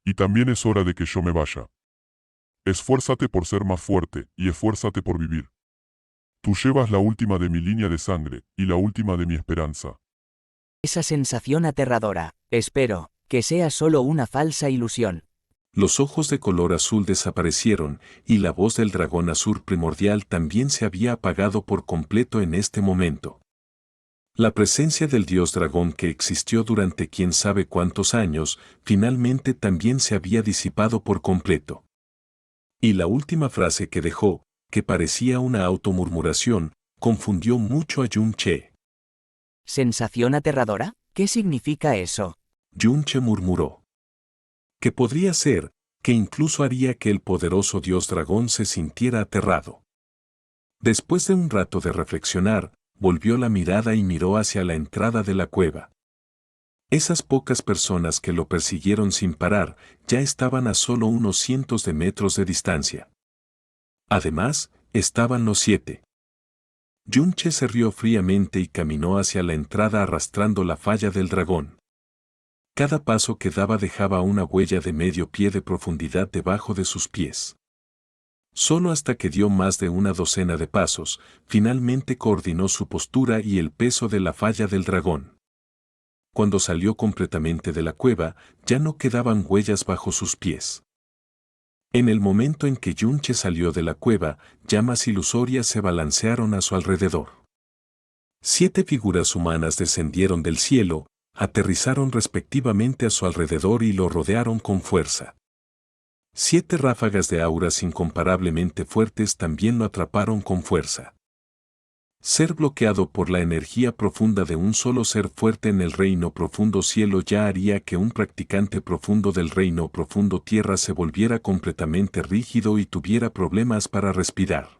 Y también es hora de que yo me vaya. Esfuérzate por ser más fuerte, y esfuérzate por vivir. Tú llevas la última de mi línea de sangre, y la última de mi esperanza. Esa sensación aterradora, espero, que sea solo una falsa ilusión. Los ojos de color azul desaparecieron, y la voz del dragón azul primordial también se había apagado por completo en este momento. La presencia del dios dragón que existió durante quién sabe cuántos años, finalmente también se había disipado por completo. Y la última frase que dejó, que parecía una automurmuración, confundió mucho a Yunche. ¿Sensación aterradora? ¿Qué significa eso? Yunche murmuró. Que podría ser, que incluso haría que el poderoso dios dragón se sintiera aterrado. Después de un rato de reflexionar, volvió la mirada y miró hacia la entrada de la cueva. Esas pocas personas que lo persiguieron sin parar, ya estaban a solo unos cientos de metros de distancia. Además, estaban los 7. Yunche se rió fríamente y caminó hacia la entrada arrastrando la falla del dragón. Cada paso que daba dejaba una huella de medio pie de profundidad debajo de sus pies. Solo hasta que dio más de una docena de pasos, finalmente coordinó su postura y el peso de la falla del dragón. Cuando salió completamente de la cueva, ya no quedaban huellas bajo sus pies. En el momento en que Yunche salió de la cueva, llamas ilusorias se balancearon a su alrededor. 7 figuras humanas descendieron del cielo, aterrizaron respectivamente a su alrededor y lo rodearon con fuerza. 7 ráfagas de auras incomparablemente fuertes también lo atraparon con fuerza. Ser bloqueado por la energía profunda de un solo ser fuerte en el reino profundo cielo ya haría que un practicante profundo del reino profundo tierra se volviera completamente rígido y tuviera problemas para respirar.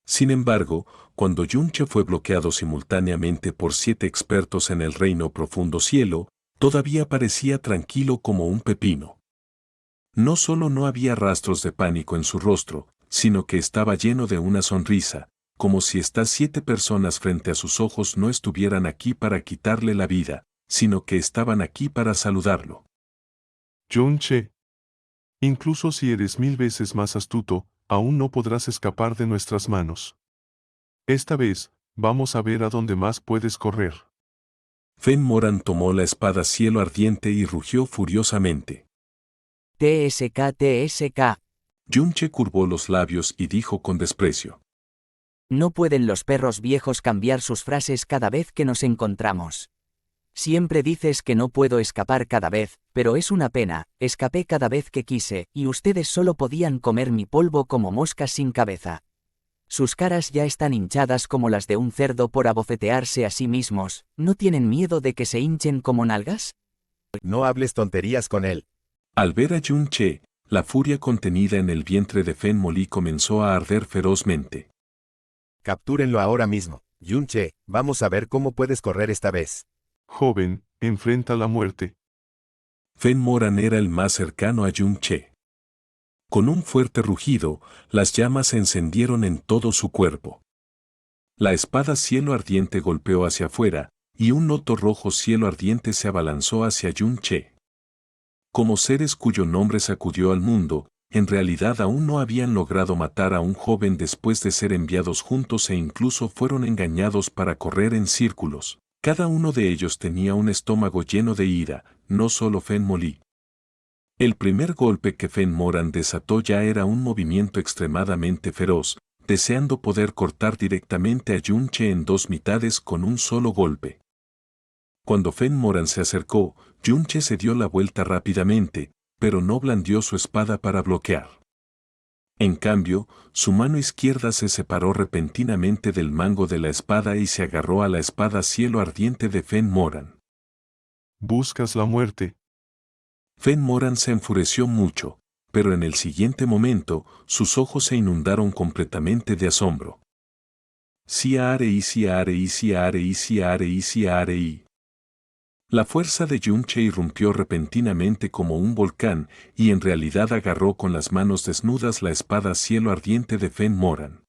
Sin embargo, cuando Yunche fue bloqueado simultáneamente por 7 expertos en el reino profundo cielo, todavía parecía tranquilo como un pepino. No solo no había rastros de pánico en su rostro, sino que estaba lleno de una sonrisa, como si estas 7 personas frente a sus ojos no estuvieran aquí para quitarle la vida, sino que estaban aquí para saludarlo. Yunche. Incluso si eres 1000 veces más astuto, aún no podrás escapar de nuestras manos. Esta vez, vamos a ver a dónde más puedes correr. Fen Moran tomó la espada cielo ardiente y rugió furiosamente. TSK. Yunche curvó los labios y dijo con desprecio. No pueden los perros viejos cambiar sus frases cada vez que nos encontramos. Siempre dices que no puedo escapar cada vez, pero es una pena, escapé cada vez que quise, y ustedes solo podían comer mi polvo como moscas sin cabeza. Sus caras ya están hinchadas como las de un cerdo por abofetearse a sí mismos, ¿no tienen miedo de que se hinchen como nalgas? No hables tonterías con él. Al ver a Yun-che, la furia contenida en el vientre de Fen Moli comenzó a arder ferozmente. Captúrenlo ahora mismo. Yun-che, vamos a ver cómo puedes correr esta vez. Joven, enfrenta la muerte. Fen Moran era el más cercano a Yun-che. Con un fuerte rugido, las llamas se encendieron en todo su cuerpo. La espada cielo ardiente golpeó hacia afuera, y un loto rojo cielo ardiente se abalanzó hacia Yun-che. Como seres cuyo nombre sacudió al mundo, en realidad aún no habían logrado matar a un joven después de ser enviados juntos e incluso fueron engañados para correr en círculos. Cada uno de ellos tenía un estómago lleno de ira, no solo Fen Moli. El primer golpe que Fen Moran desató ya era un movimiento extremadamente feroz, deseando poder cortar directamente a Yun-che en dos mitades con un solo golpe. Cuando Fen Moran se acercó, Yun-che se dio la vuelta rápidamente, pero no blandió su espada para bloquear. En cambio, su mano izquierda se separó repentinamente del mango de la espada y se agarró a la espada cielo ardiente de Fen Moran. Buscas la muerte. Fen Moran se enfureció mucho, pero en el siguiente momento, sus ojos se inundaron completamente de asombro. Siarei. La fuerza de Yun-che irrumpió repentinamente como un volcán y en realidad agarró con las manos desnudas la espada cielo ardiente de Fen Moran.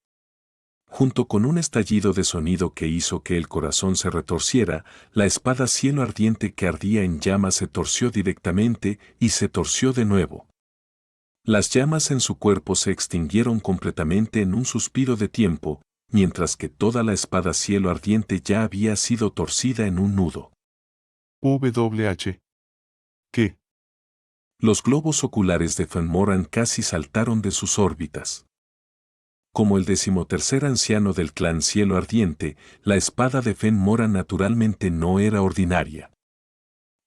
Junto con un estallido de sonido que hizo que el corazón se retorciera, la espada cielo ardiente que ardía en llamas se torció directamente y se torció de nuevo. Las llamas en su cuerpo se extinguieron completamente en un suspiro de tiempo, mientras que toda la espada cielo ardiente ya había sido torcida en un nudo. WH. ¿Qué? Los globos oculares de Fen Moran casi saltaron de sus órbitas. Como el 13º anciano del clan Cielo Ardiente, la espada de Fen Moran naturalmente no era ordinaria.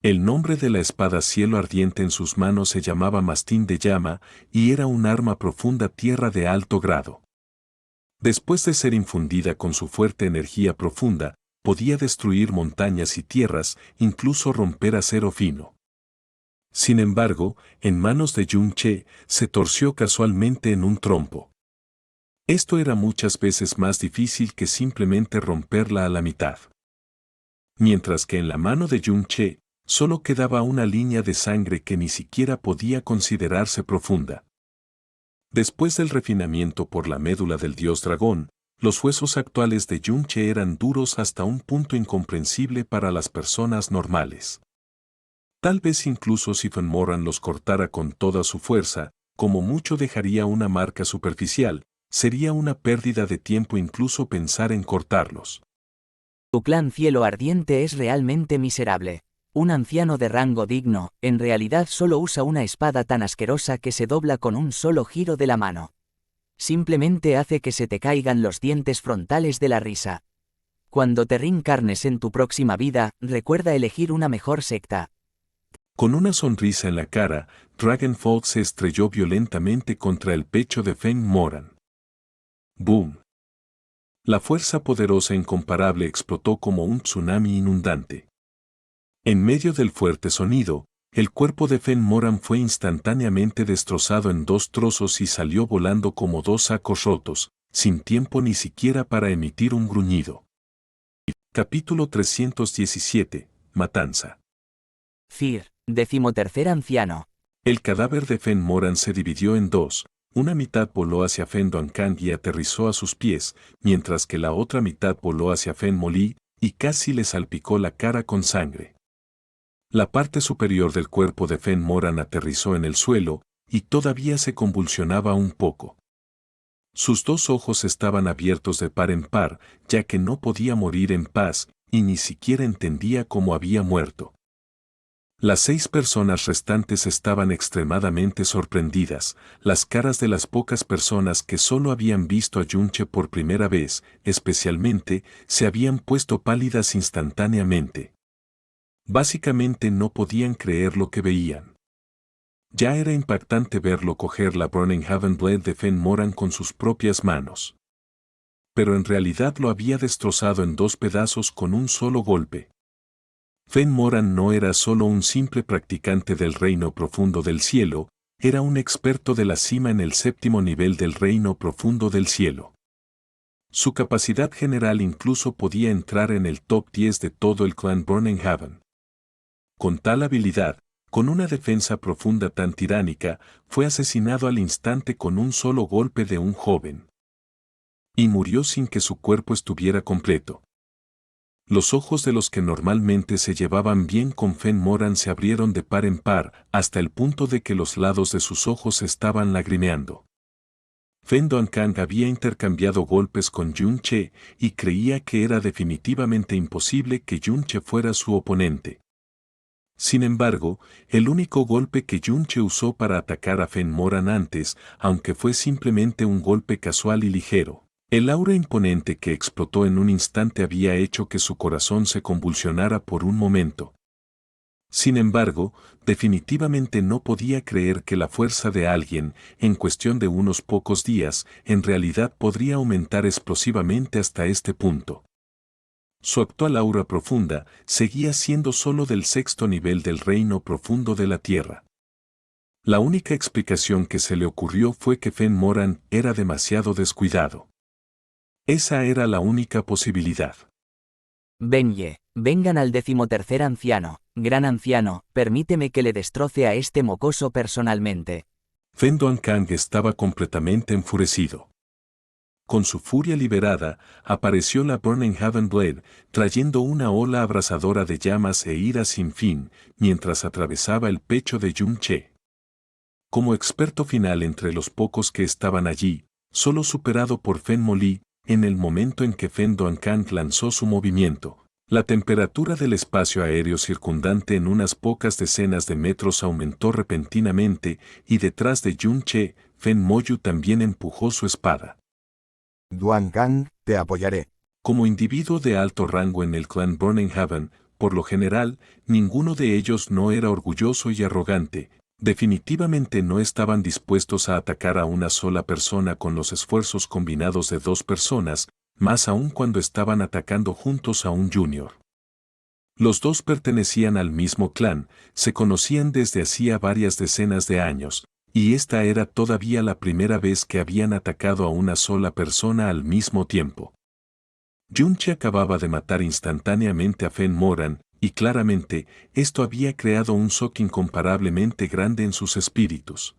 El nombre de la espada Cielo Ardiente en sus manos se llamaba Mastín de Llama y era un arma profunda tierra de alto grado. Después de ser infundida con su fuerte energía profunda, podía destruir montañas y tierras, incluso romper acero fino. Sin embargo, en manos de Yun-che, se torció casualmente en un trompo. Esto era muchas veces más difícil que simplemente romperla a la mitad. Mientras que en la mano de Yun-che, solo quedaba una línea de sangre que ni siquiera podía considerarse profunda. Después del refinamiento por la médula del dios dragón, los huesos actuales de Yun-che eran duros hasta un punto incomprensible para las personas normales. Tal vez incluso si Fen Moran los cortara con toda su fuerza, como mucho dejaría una marca superficial, sería una pérdida de tiempo incluso pensar en cortarlos. Tu clan Cielo Ardiente es realmente miserable. Un anciano de rango digno, en realidad solo usa una espada tan asquerosa que se dobla con un solo giro de la mano. Simplemente hace que se te caigan los dientes frontales de la risa. Cuando te reencarnes en tu próxima vida, recuerda elegir una mejor secta. Con una sonrisa en la cara, Dragonfall se estrelló violentamente contra el pecho de Fen Moran. ¡Boom! La fuerza poderosa e incomparable explotó como un tsunami inundante. En medio del fuerte sonido, el cuerpo de Fen Moran fue instantáneamente destrozado en dos trozos y salió volando como dos sacos rotos, sin tiempo ni siquiera para emitir un gruñido. Capítulo 317. Matanza. Fir, 13º anciano. El cadáver de Fen Moran se dividió en dos, una mitad voló hacia Fen Duankang y aterrizó a sus pies, mientras que la otra mitad voló hacia Fen Moli y casi le salpicó la cara con sangre. La parte superior del cuerpo de Fen Moran aterrizó en el suelo, y todavía se convulsionaba un poco. Sus dos ojos estaban abiertos de par en par, ya que no podía morir en paz, y ni siquiera entendía cómo había muerto. Las 6 personas restantes estaban extremadamente sorprendidas, las caras de las pocas personas que solo habían visto a Yun-che por primera vez, especialmente, se habían puesto pálidas instantáneamente. Básicamente no podían creer lo que veían. Ya era impactante verlo coger la Burning Heaven Blade de Fen Moran con sus propias manos. Pero en realidad lo había destrozado en 2 pedazos con un solo golpe. Fen Moran no era solo un simple practicante del reino profundo del cielo, era un experto de la cima en el 7º nivel del reino profundo del cielo. Su capacidad general incluso podía entrar en el top 10 de todo el clan Burning Heaven. Con tal habilidad, con una defensa profunda tan tiránica, fue asesinado al instante con un solo golpe de un joven. Y murió sin que su cuerpo estuviera completo. Los ojos de los que normalmente se llevaban bien con Fen Moran se abrieron de par en par, hasta el punto de que los lados de sus ojos estaban lagrimeando. Fen Doankang había intercambiado golpes con Yun Che y creía que era definitivamente imposible que Yun Che fuera su oponente. Sin embargo, el único golpe que Yun Che usó para atacar a Fen Moran antes, aunque fue simplemente un golpe casual y ligero, el aura imponente que explotó en un instante había hecho que su corazón se convulsionara por un momento. Sin embargo, definitivamente no podía creer que la fuerza de alguien, en cuestión de unos pocos días, en realidad podría aumentar explosivamente hasta este punto. Su actual aura profunda seguía siendo solo del 6º nivel del reino profundo de la Tierra. La única explicación que se le ocurrió fue que Fen Moran era demasiado descuidado. Esa era la única posibilidad. Benye, vengan al 13º anciano, gran anciano, permíteme que le destroce a este mocoso personalmente. Fen Doankang estaba completamente enfurecido. Con su furia liberada, apareció la Burning Heaven Blade, trayendo una ola abrasadora de llamas e ira sin fin, mientras atravesaba el pecho de Yun Che. Como experto final entre los pocos que estaban allí, solo superado por Fen Mo-Li, en el momento en que Fen Doankang lanzó su movimiento, la temperatura del espacio aéreo circundante en unas pocas decenas de metros aumentó repentinamente y detrás de Yun Che, Fen Moyu también empujó su espada. Doankang, te apoyaré. Como individuo de alto rango en el clan Burning Heaven, por lo general, ninguno de ellos no era orgulloso y arrogante, definitivamente no estaban dispuestos a atacar a una sola persona con los esfuerzos combinados de 2 personas, más aún cuando estaban atacando juntos a un junior. Los dos pertenecían al mismo clan, se conocían desde hacía varias decenas de años, y esta era todavía la primera vez que habían atacado a una sola persona al mismo tiempo. Yun Che acababa de matar instantáneamente a Fen Moran, y claramente, esto había creado un shock incomparablemente grande en sus espíritus.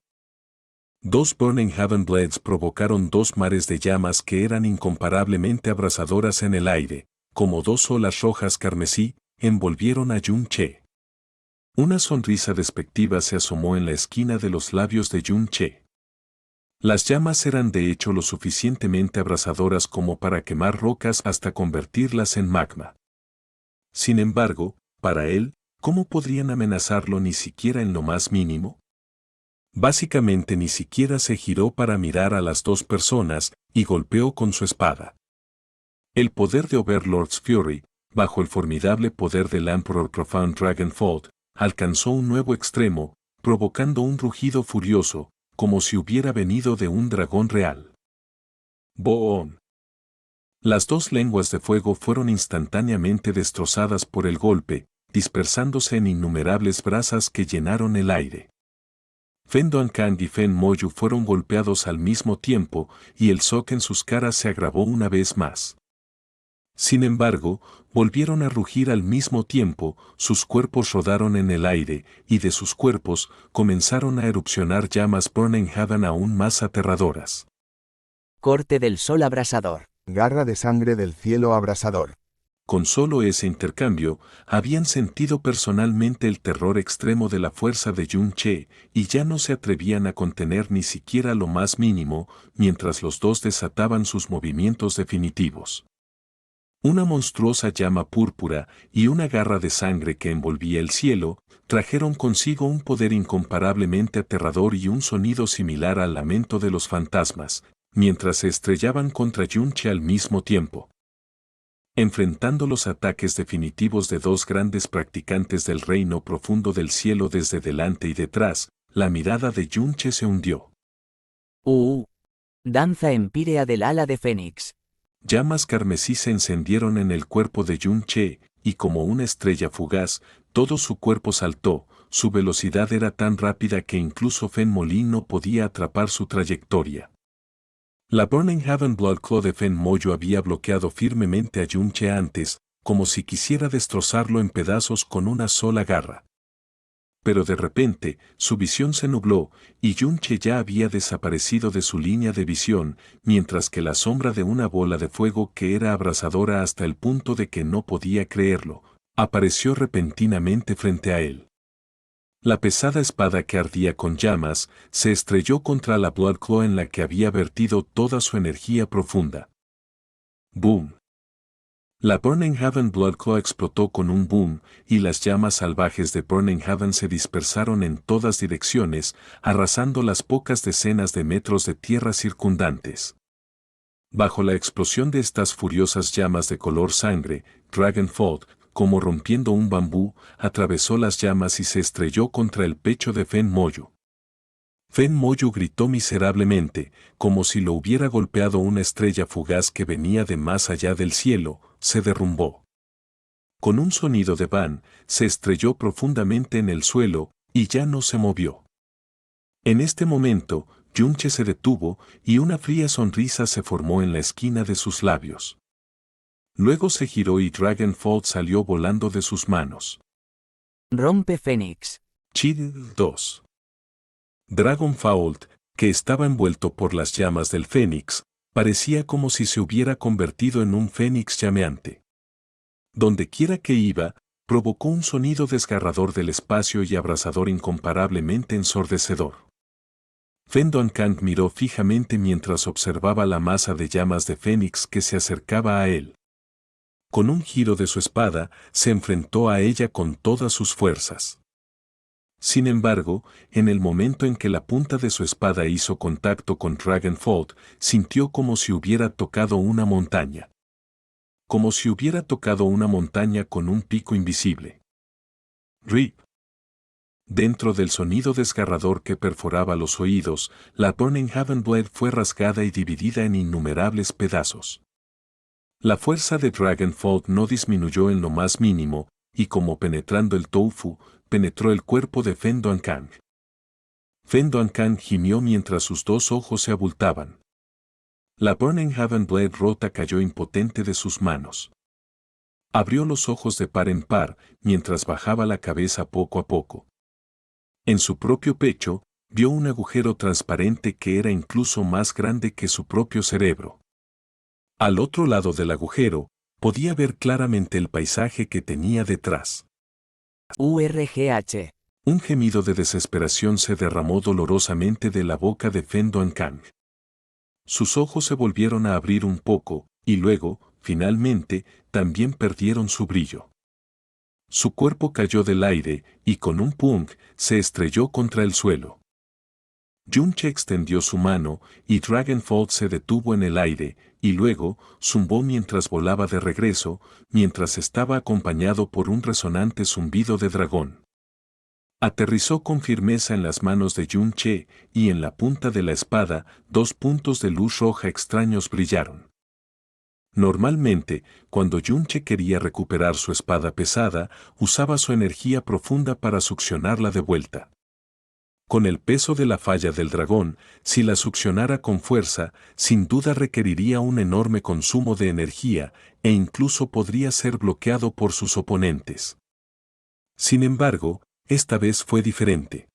2 Burning Heaven Blades provocaron 2 mares de llamas que eran incomparablemente abrasadoras en el aire, como 2 olas rojas carmesí, envolvieron a Yun Che. Una sonrisa despectiva se asomó en la esquina de los labios de Yun Che. Las llamas eran de hecho lo suficientemente abrasadoras como para quemar rocas hasta convertirlas en magma. Sin embargo, para él, ¿cómo podrían amenazarlo ni siquiera en lo más mínimo? Básicamente ni siquiera se giró para mirar a las 2 personas y golpeó con su espada. El poder de Overlord's Fury, bajo el formidable poder del Emperor Profound Dragonfold, alcanzó un nuevo extremo, provocando un rugido furioso, como si hubiera venido de un dragón real. ¡Boom! Las 2 lenguas de fuego fueron instantáneamente destrozadas por el golpe, dispersándose en innumerables brasas que llenaron el aire. Fen Doankang y Fen Moyu fueron golpeados al mismo tiempo y el shock en sus caras se agravó una vez más. Sin embargo, volvieron a rugir al mismo tiempo, sus cuerpos rodaron en el aire, y de sus cuerpos comenzaron a erupcionar llamas Burning Heaven aún más aterradoras. Corte del sol abrasador. Garra de sangre del cielo abrasador. Con solo ese intercambio, habían sentido personalmente el terror extremo de la fuerza de Yun Che, y ya no se atrevían a contener ni siquiera lo más mínimo, mientras los dos desataban sus movimientos definitivos. Una monstruosa llama púrpura y una garra de sangre que envolvía el cielo, trajeron consigo un poder incomparablemente aterrador y un sonido similar al lamento de los fantasmas, mientras se estrellaban contra Yun Che al mismo tiempo. enfrentando los ataques definitivos de dos grandes practicantes del reino profundo del cielo desde delante y detrás, la mirada de Yunche se hundió. Danza empírea del ala de Fénix. Llamas carmesí se encendieron en el cuerpo de Yunche, y como una estrella fugaz, todo su cuerpo saltó. Su velocidad era tan rápida que incluso Fen Molin no podía atrapar su trayectoria. La Burning Heaven Bloodclaw de Fen Moyo había bloqueado firmemente a Yunche antes, como si quisiera destrozarlo en pedazos con una sola garra. Pero de repente, su visión se nubló, y Yunche ya había desaparecido de su línea de visión, mientras que la sombra de una bola de fuego que era abrasadora hasta el punto de que no podía creerlo, apareció repentinamente frente a él. La pesada espada que ardía con llamas se estrelló contra la Bloodclaw en la que había vertido toda su energía profunda. ¡Boom! La Burning Heaven Bloodclaw explotó con un boom, y las llamas salvajes de Burning Heaven se dispersaron en todas direcciones, arrasando las pocas decenas de metros de tierra circundantes. Bajo la explosión de estas furiosas llamas de color sangre, Dragonfold, como rompiendo un bambú, atravesó las llamas y se estrelló contra el pecho de Fen Moyo. Fen Moyo gritó miserablemente, como si lo hubiera golpeado una estrella fugaz que venía de más allá del cielo, se derrumbó. Con un sonido de van, se estrelló profundamente en el suelo, y ya no se movió. En este momento, Yunche se detuvo, y una fría sonrisa se formó en la esquina de sus labios. Luego se giró y Dragonfold salió volando de sus manos. Rompe Fénix. Chill 2. Dragonfold, que estaba envuelto por las llamas del Fénix, parecía como si se hubiera convertido en un fénix llameante. Dondequiera que iba, provocó un sonido desgarrador del espacio y abrasador incomparablemente ensordecedor. Fen Doankang miró fijamente mientras observaba la masa de llamas de Fénix que se acercaba a él. Con un giro de su espada, se enfrentó a ella con todas sus fuerzas. Sin embargo, en el momento en que la punta de su espada hizo contacto con Dragonfold, sintió como si hubiera tocado una montaña. Como si hubiera tocado una montaña con un pico invisible. ¡Rip! Dentro del sonido desgarrador que perforaba los oídos, la Burning Heaven Blade fue rasgada y dividida en innumerables pedazos. La fuerza de Dragonfold no disminuyó en lo más mínimo, y como penetrando el tofu, penetró el cuerpo de Fen Doankang. Fen Doankang gimió mientras sus dos ojos se abultaban. La Burning Heaven Blade rota cayó impotente de sus manos. Abrió los ojos de par en par, mientras bajaba la cabeza poco a poco. En su propio pecho, vio un agujero transparente que era incluso más grande que su propio cerebro. Al otro lado del agujero, podía ver claramente el paisaje que tenía detrás. URGH. Un gemido de desesperación se derramó dolorosamente de la boca de Fen Doankang. Sus ojos se volvieron a abrir un poco, y luego, finalmente, también perdieron su brillo. Su cuerpo cayó del aire, y con un punk, se estrelló contra el suelo. Yunche extendió su mano, y Dragonfold se detuvo en el aire, y luego, zumbó mientras volaba de regreso, mientras estaba acompañado por un resonante zumbido de dragón. Aterrizó con firmeza en las manos de Yunche, y en la punta de la espada, dos puntos de luz roja extraños brillaron. Normalmente, cuando Yunche quería recuperar su espada pesada, usaba su energía profunda para succionarla de vuelta. Con el peso de la falla del dragón, si la succionara con fuerza, sin duda requeriría un enorme consumo de energía, e incluso podría ser bloqueado por sus oponentes. Sin embargo, esta vez fue diferente.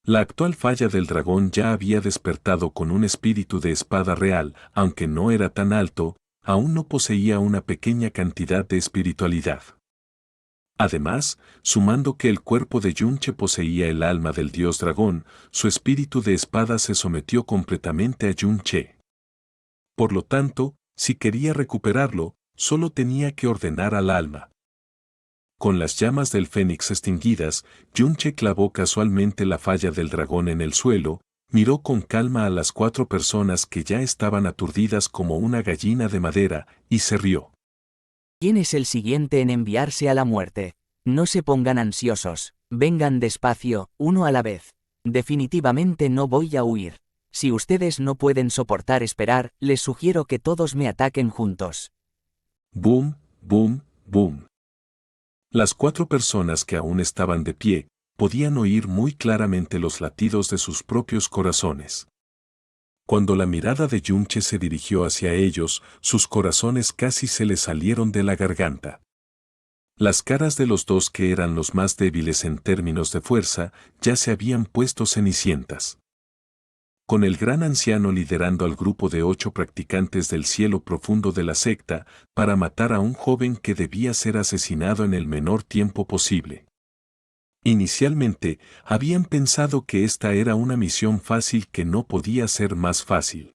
La actual falla del dragón ya había despertado con un espíritu de espada real, aunque no era tan alto, aún no poseía una pequeña cantidad de espiritualidad. Además, sumando que el cuerpo de Yunche poseía el alma del dios dragón, su espíritu de espada se sometió completamente a Yunche. Por lo tanto, si quería recuperarlo, solo tenía que ordenar al alma. Con las llamas del fénix extinguidas, Yunche clavó casualmente la falla del dragón en el suelo, miró con calma a las 4 personas que ya estaban aturdidas como una gallina de madera, y se rió. ¿Quién es el siguiente en enviarse a la muerte? No se pongan ansiosos, vengan despacio, uno a la vez. Definitivamente no voy a huir. Si ustedes no pueden soportar esperar, les sugiero que todos me ataquen juntos. Boom, boom, boom. Las 4 personas que aún estaban de pie, podían oír muy claramente los latidos de sus propios corazones. Cuando la mirada de Yunche se dirigió hacia ellos, sus corazones casi se les salieron de la garganta. Las caras de los dos que eran los más débiles en términos de fuerza, ya se habían puesto cenicientas. Con el gran anciano liderando al grupo de 8 practicantes del cielo profundo de la secta, para matar a un joven que debía ser asesinado en el menor tiempo posible. Inicialmente, habían pensado que esta era una misión fácil que no podía ser más fácil.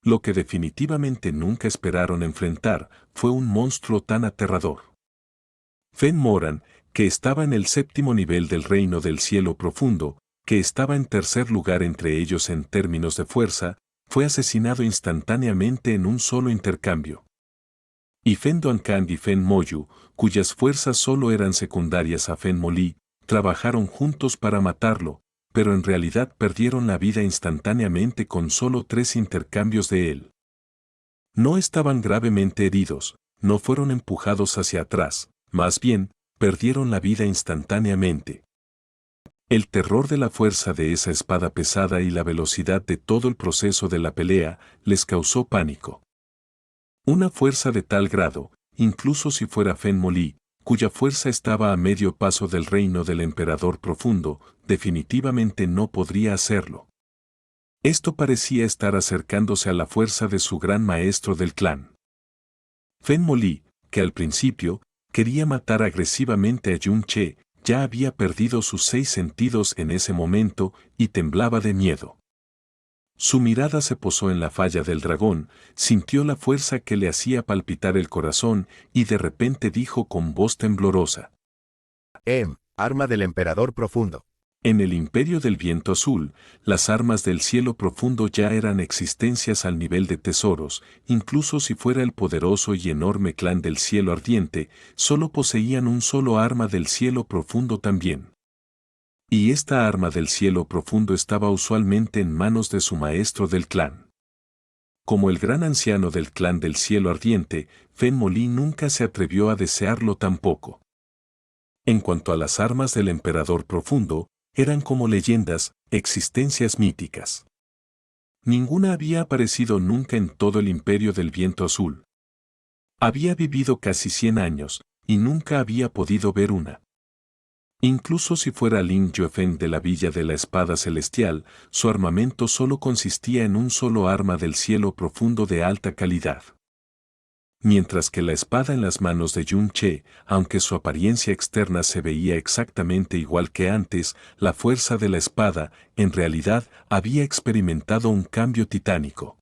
Lo que definitivamente nunca esperaron enfrentar fue un monstruo tan aterrador. Fen Moran, que estaba en el 7º nivel del reino del cielo profundo, que estaba en tercer lugar entre ellos en términos de fuerza, fue asesinado instantáneamente en un solo intercambio. Y Fen Duankang y Fen Moyu, cuyas fuerzas solo eran secundarias a Fen Moli, trabajaron juntos para matarlo, pero en realidad perdieron la vida instantáneamente con solo 3 intercambios de él. No estaban gravemente heridos, no fueron empujados hacia atrás, más bien, perdieron la vida instantáneamente. El terror de la fuerza de esa espada pesada y la velocidad de todo el proceso de la pelea les causó pánico. Una fuerza de tal grado, incluso si fuera Fen Moli, cuya fuerza estaba a medio paso del reino del emperador profundo, definitivamente no podría hacerlo. Esto parecía estar acercándose a la fuerza de su gran maestro del clan. Fen Moli, que al principio quería matar agresivamente a Yunche, ya había perdido sus 6 sentidos en ese momento y temblaba de miedo. Su mirada se posó en la falla del dragón, sintió la fuerza que le hacía palpitar el corazón y de repente dijo con voz temblorosa: arma del emperador profundo. En el imperio del viento azul, las armas del cielo profundo ya eran existencias al nivel de tesoros, incluso si fuera el poderoso y enorme clan del cielo ardiente, solo poseían un solo arma del cielo profundo también. Y esta arma del cielo profundo estaba usualmente en manos de su maestro del clan. Como el gran anciano del clan del cielo ardiente, Fen Moli nunca se atrevió a desearlo tampoco. En cuanto a las armas del emperador profundo, eran como leyendas, existencias míticas. Ninguna había aparecido nunca en todo el imperio del viento azul. Había vivido casi 100 años, y nunca había podido ver una. Incluso si fuera Lin Yuefeng de la Villa de la Espada Celestial, su armamento solo consistía en un solo arma del cielo profundo de alta calidad. Mientras que la espada en las manos de Yunche, aunque su apariencia externa se veía exactamente igual que antes, la fuerza de la espada, en realidad, había experimentado un cambio titánico.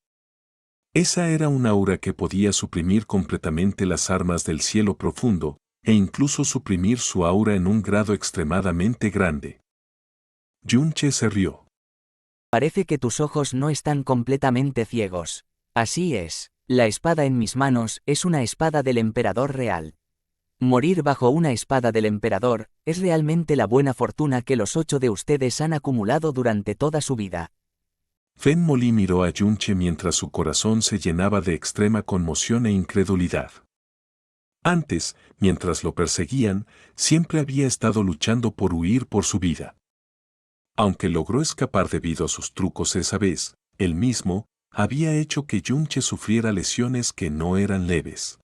Esa era un aura que podía suprimir completamente las armas del cielo profundo, e incluso suprimir su aura en un grado extremadamente grande. Yunche se rió. Parece que tus ojos no están completamente ciegos. Así es. La espada en mis manos es una espada del emperador real. Morir bajo una espada del emperador es realmente la buena fortuna que los 8 de ustedes han acumulado durante toda su vida. Fen Moli miró a Yunche mientras su corazón se llenaba de extrema conmoción e incredulidad. Antes, mientras lo perseguían, siempre había estado luchando por huir por su vida. Aunque logró escapar debido a sus trucos esa vez, él mismo había hecho que Yunche sufriera lesiones que no eran leves.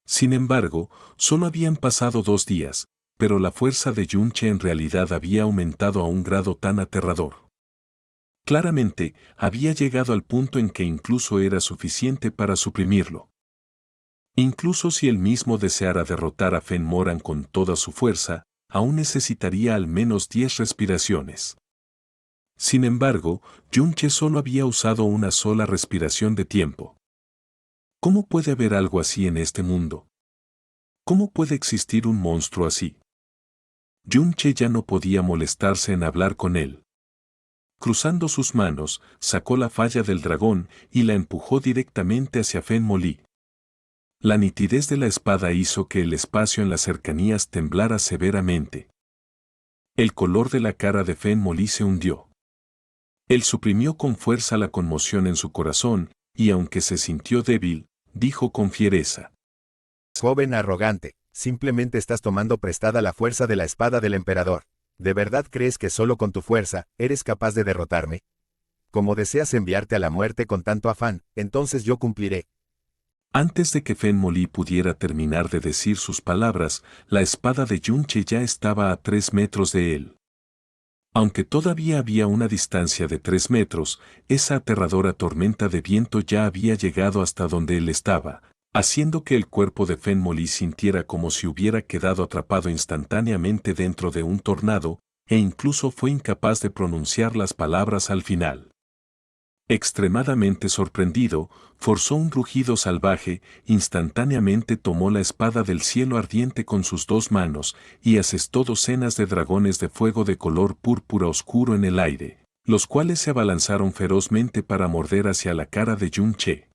Sin embargo, solo habían pasado 2 días, pero la fuerza de Yunche en realidad había aumentado a un grado tan aterrador. Claramente, había llegado al punto en que incluso era suficiente para suprimirlo. Incluso si él mismo deseara derrotar a Fen Moran con toda su fuerza, aún necesitaría al menos 10 respiraciones. Sin embargo, Yunche solo había usado una sola respiración de tiempo. ¿Cómo puede haber algo así en este mundo? ¿Cómo puede existir un monstruo así? Yunche ya no podía molestarse en hablar con él. Cruzando sus manos, sacó la falla del dragón y la empujó directamente hacia Fen Moli. La nitidez de la espada hizo que el espacio en las cercanías temblara severamente. El color de la cara de Fen Molí se hundió. Él suprimió con fuerza la conmoción en su corazón, y aunque se sintió débil, dijo con fiereza: Joven arrogante, simplemente estás tomando prestada la fuerza de la espada del emperador. ¿De verdad crees que solo con tu fuerza eres capaz de derrotarme? Como deseas enviarte a la muerte con tanto afán, entonces yo cumpliré. Antes de que Fen Molí pudiera terminar de decir sus palabras, la espada de Yunche ya estaba a 3 metros de él. Aunque todavía había una distancia de 3 metros, esa aterradora tormenta de viento ya había llegado hasta donde él estaba, haciendo que el cuerpo de Fen Molí sintiera como si hubiera quedado atrapado instantáneamente dentro de un tornado, e incluso fue incapaz de pronunciar las palabras al final. Extremadamente sorprendido, forzó un rugido salvaje, instantáneamente tomó la espada del cielo ardiente con sus 2 manos, y asestó docenas de dragones de fuego de color púrpura oscuro en el aire, los cuales se abalanzaron ferozmente para morder hacia la cara de Yunche.